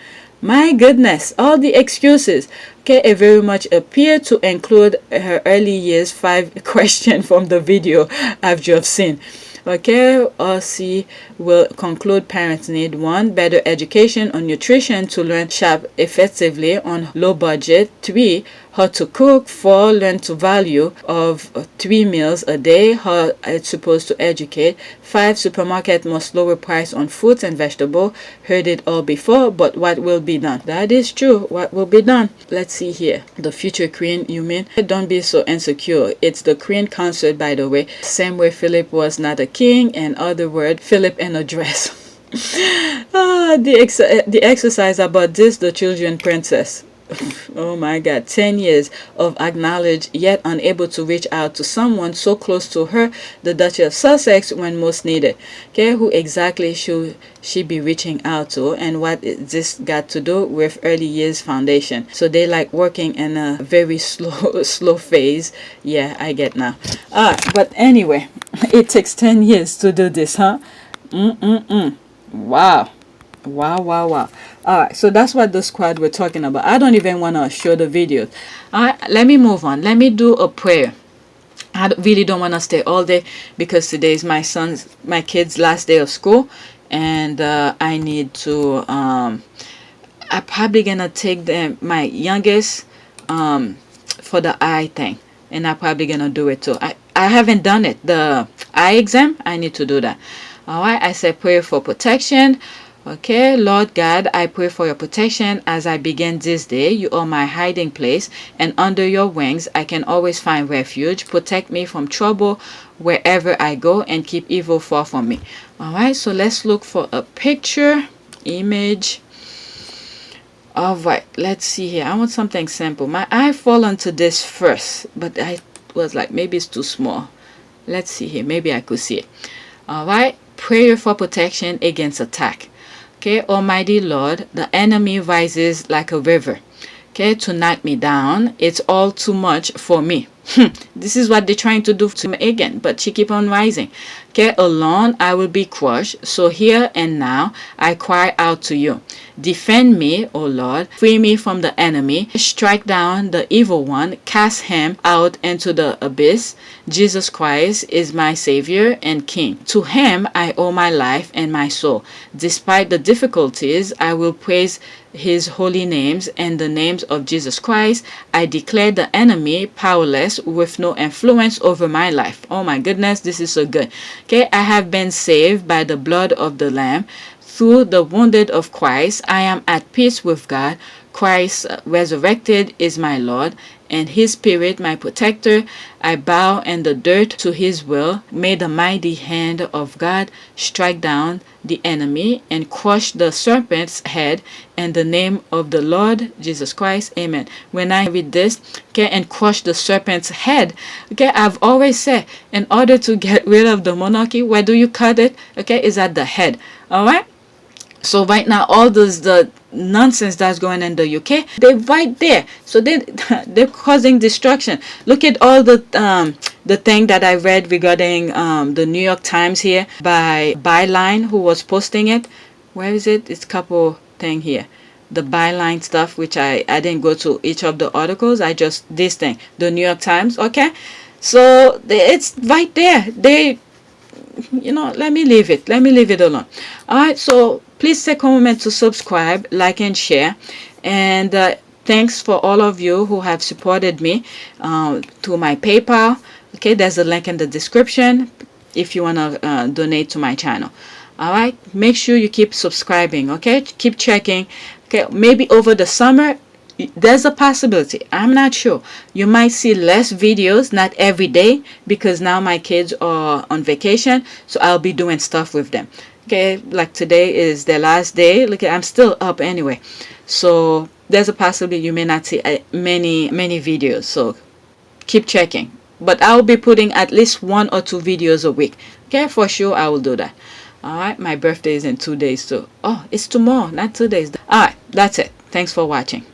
My goodness, all the excuses. Okay, it very much appear to include her early years 5 question from the video I've just seen. Okay, RC will conclude parents need 1. Better education on nutrition to learn shop effectively on low budget. 3. How to cook. 4. Learn to value of 3 meals a day. How it's supposed to educate. 5. Supermarket must lower price on fruits and vegetables. Heard it all before, but what will be done? That is true. What will be done? Let's see here. The future queen, you mean? Don't be so insecure. It's the queen consort, by the way. Same way Philip was not a king, and other word, Philip in a dress. The exercise about this, the children princess. Oh my God, 10 years of acknowledged yet unable to reach out to someone so close to her, the Duchess of Sussex, when most needed. Okay, who exactly should she be reaching out to, and what is this got to do with early years foundation? So they like working in a very slow phase. Yeah, I get now. But anyway, it takes 10 years to do this, huh? Wow. All right, so that's what the squad were talking about. I don't even want to show the videos. All right, let me move on. Let me do a prayer. I really don't want to stay all day, because today is my kids' last day of school, and I need to I'm probably gonna take my youngest for the eye thing, and I'm probably gonna do it too. I haven't done it, the eye exam. I need to do that. All right, I said prayer for protection. Okay, Lord God, I pray for your protection as I begin this day. You are my hiding place, and under your wings I can always find refuge. Protect me from trouble wherever I go, and keep evil far from me. All right, so let's look for a picture, image. All right, let's see here. I want something simple. My eye fall onto this first, but I was like, maybe it's too small. Let's see here. Maybe I could see it. All right, prayer for protection against attack. Okay, Almighty Lord, the enemy rises like a river, okay, to knock me down. It's all too much for me. This is what they're trying to do to me again, but she keep on rising. Okay, alone I will be crushed. So here and now I cry out to you. Defend me, O Lord. Free me from the enemy. Strike down the evil one. Cast him out into the abyss. Jesus Christ is my Savior and King. To him I owe my life and my soul. Despite the difficulties, I will praise his holy names and the names of Jesus Christ. I declare the enemy powerless, with no influence over my life. Oh my goodness, this is so good. Okay, I have been saved by the blood of the Lamb. Through the wounded of Christ, I am at peace with God. Christ resurrected is my Lord, and his spirit my protector. I bow in the dirt to his will. May the mighty hand of God strike down the enemy and crush the serpent's head in the name of the Lord Jesus Christ. Amen. When I read this, okay, and crush the serpent's head, okay, I've always said, in order to get rid of the monarchy, where do you cut it? Okay, is at the head. All right. So right now, all the nonsense that's going in the UK, they're right there. So they're causing destruction. Look at all the thing that I read regarding the New York Times here by Byline, who was posting it. where is it? It's couple thing here. The byline stuff, which I didn't go to each of the articles. I just, this thing, the New York Times. Okay, so it's right there. They, you know, let me leave it alone. All right, so please take a moment to subscribe, like, and share. And thanks for all of you who have supported me through my PayPal. Okay, there's a link in the description if you want to donate to my channel. All right, make sure you keep subscribing. Okay, keep checking. Okay, maybe over the summer there's a possibility, I'm not sure, you might see less videos, not every day, because now my kids are on vacation, so I'll be doing stuff with them. Okay, like today is their last day. Look, I'm still up anyway, so there's a possibility you may not see many videos, so keep checking. But I'll be putting at least 1 or 2 videos a week. Okay, for sure I will do that. All right, my birthday is in 2 days, so oh, it's tomorrow, not 2 days. All right, that's it. Thanks for watching.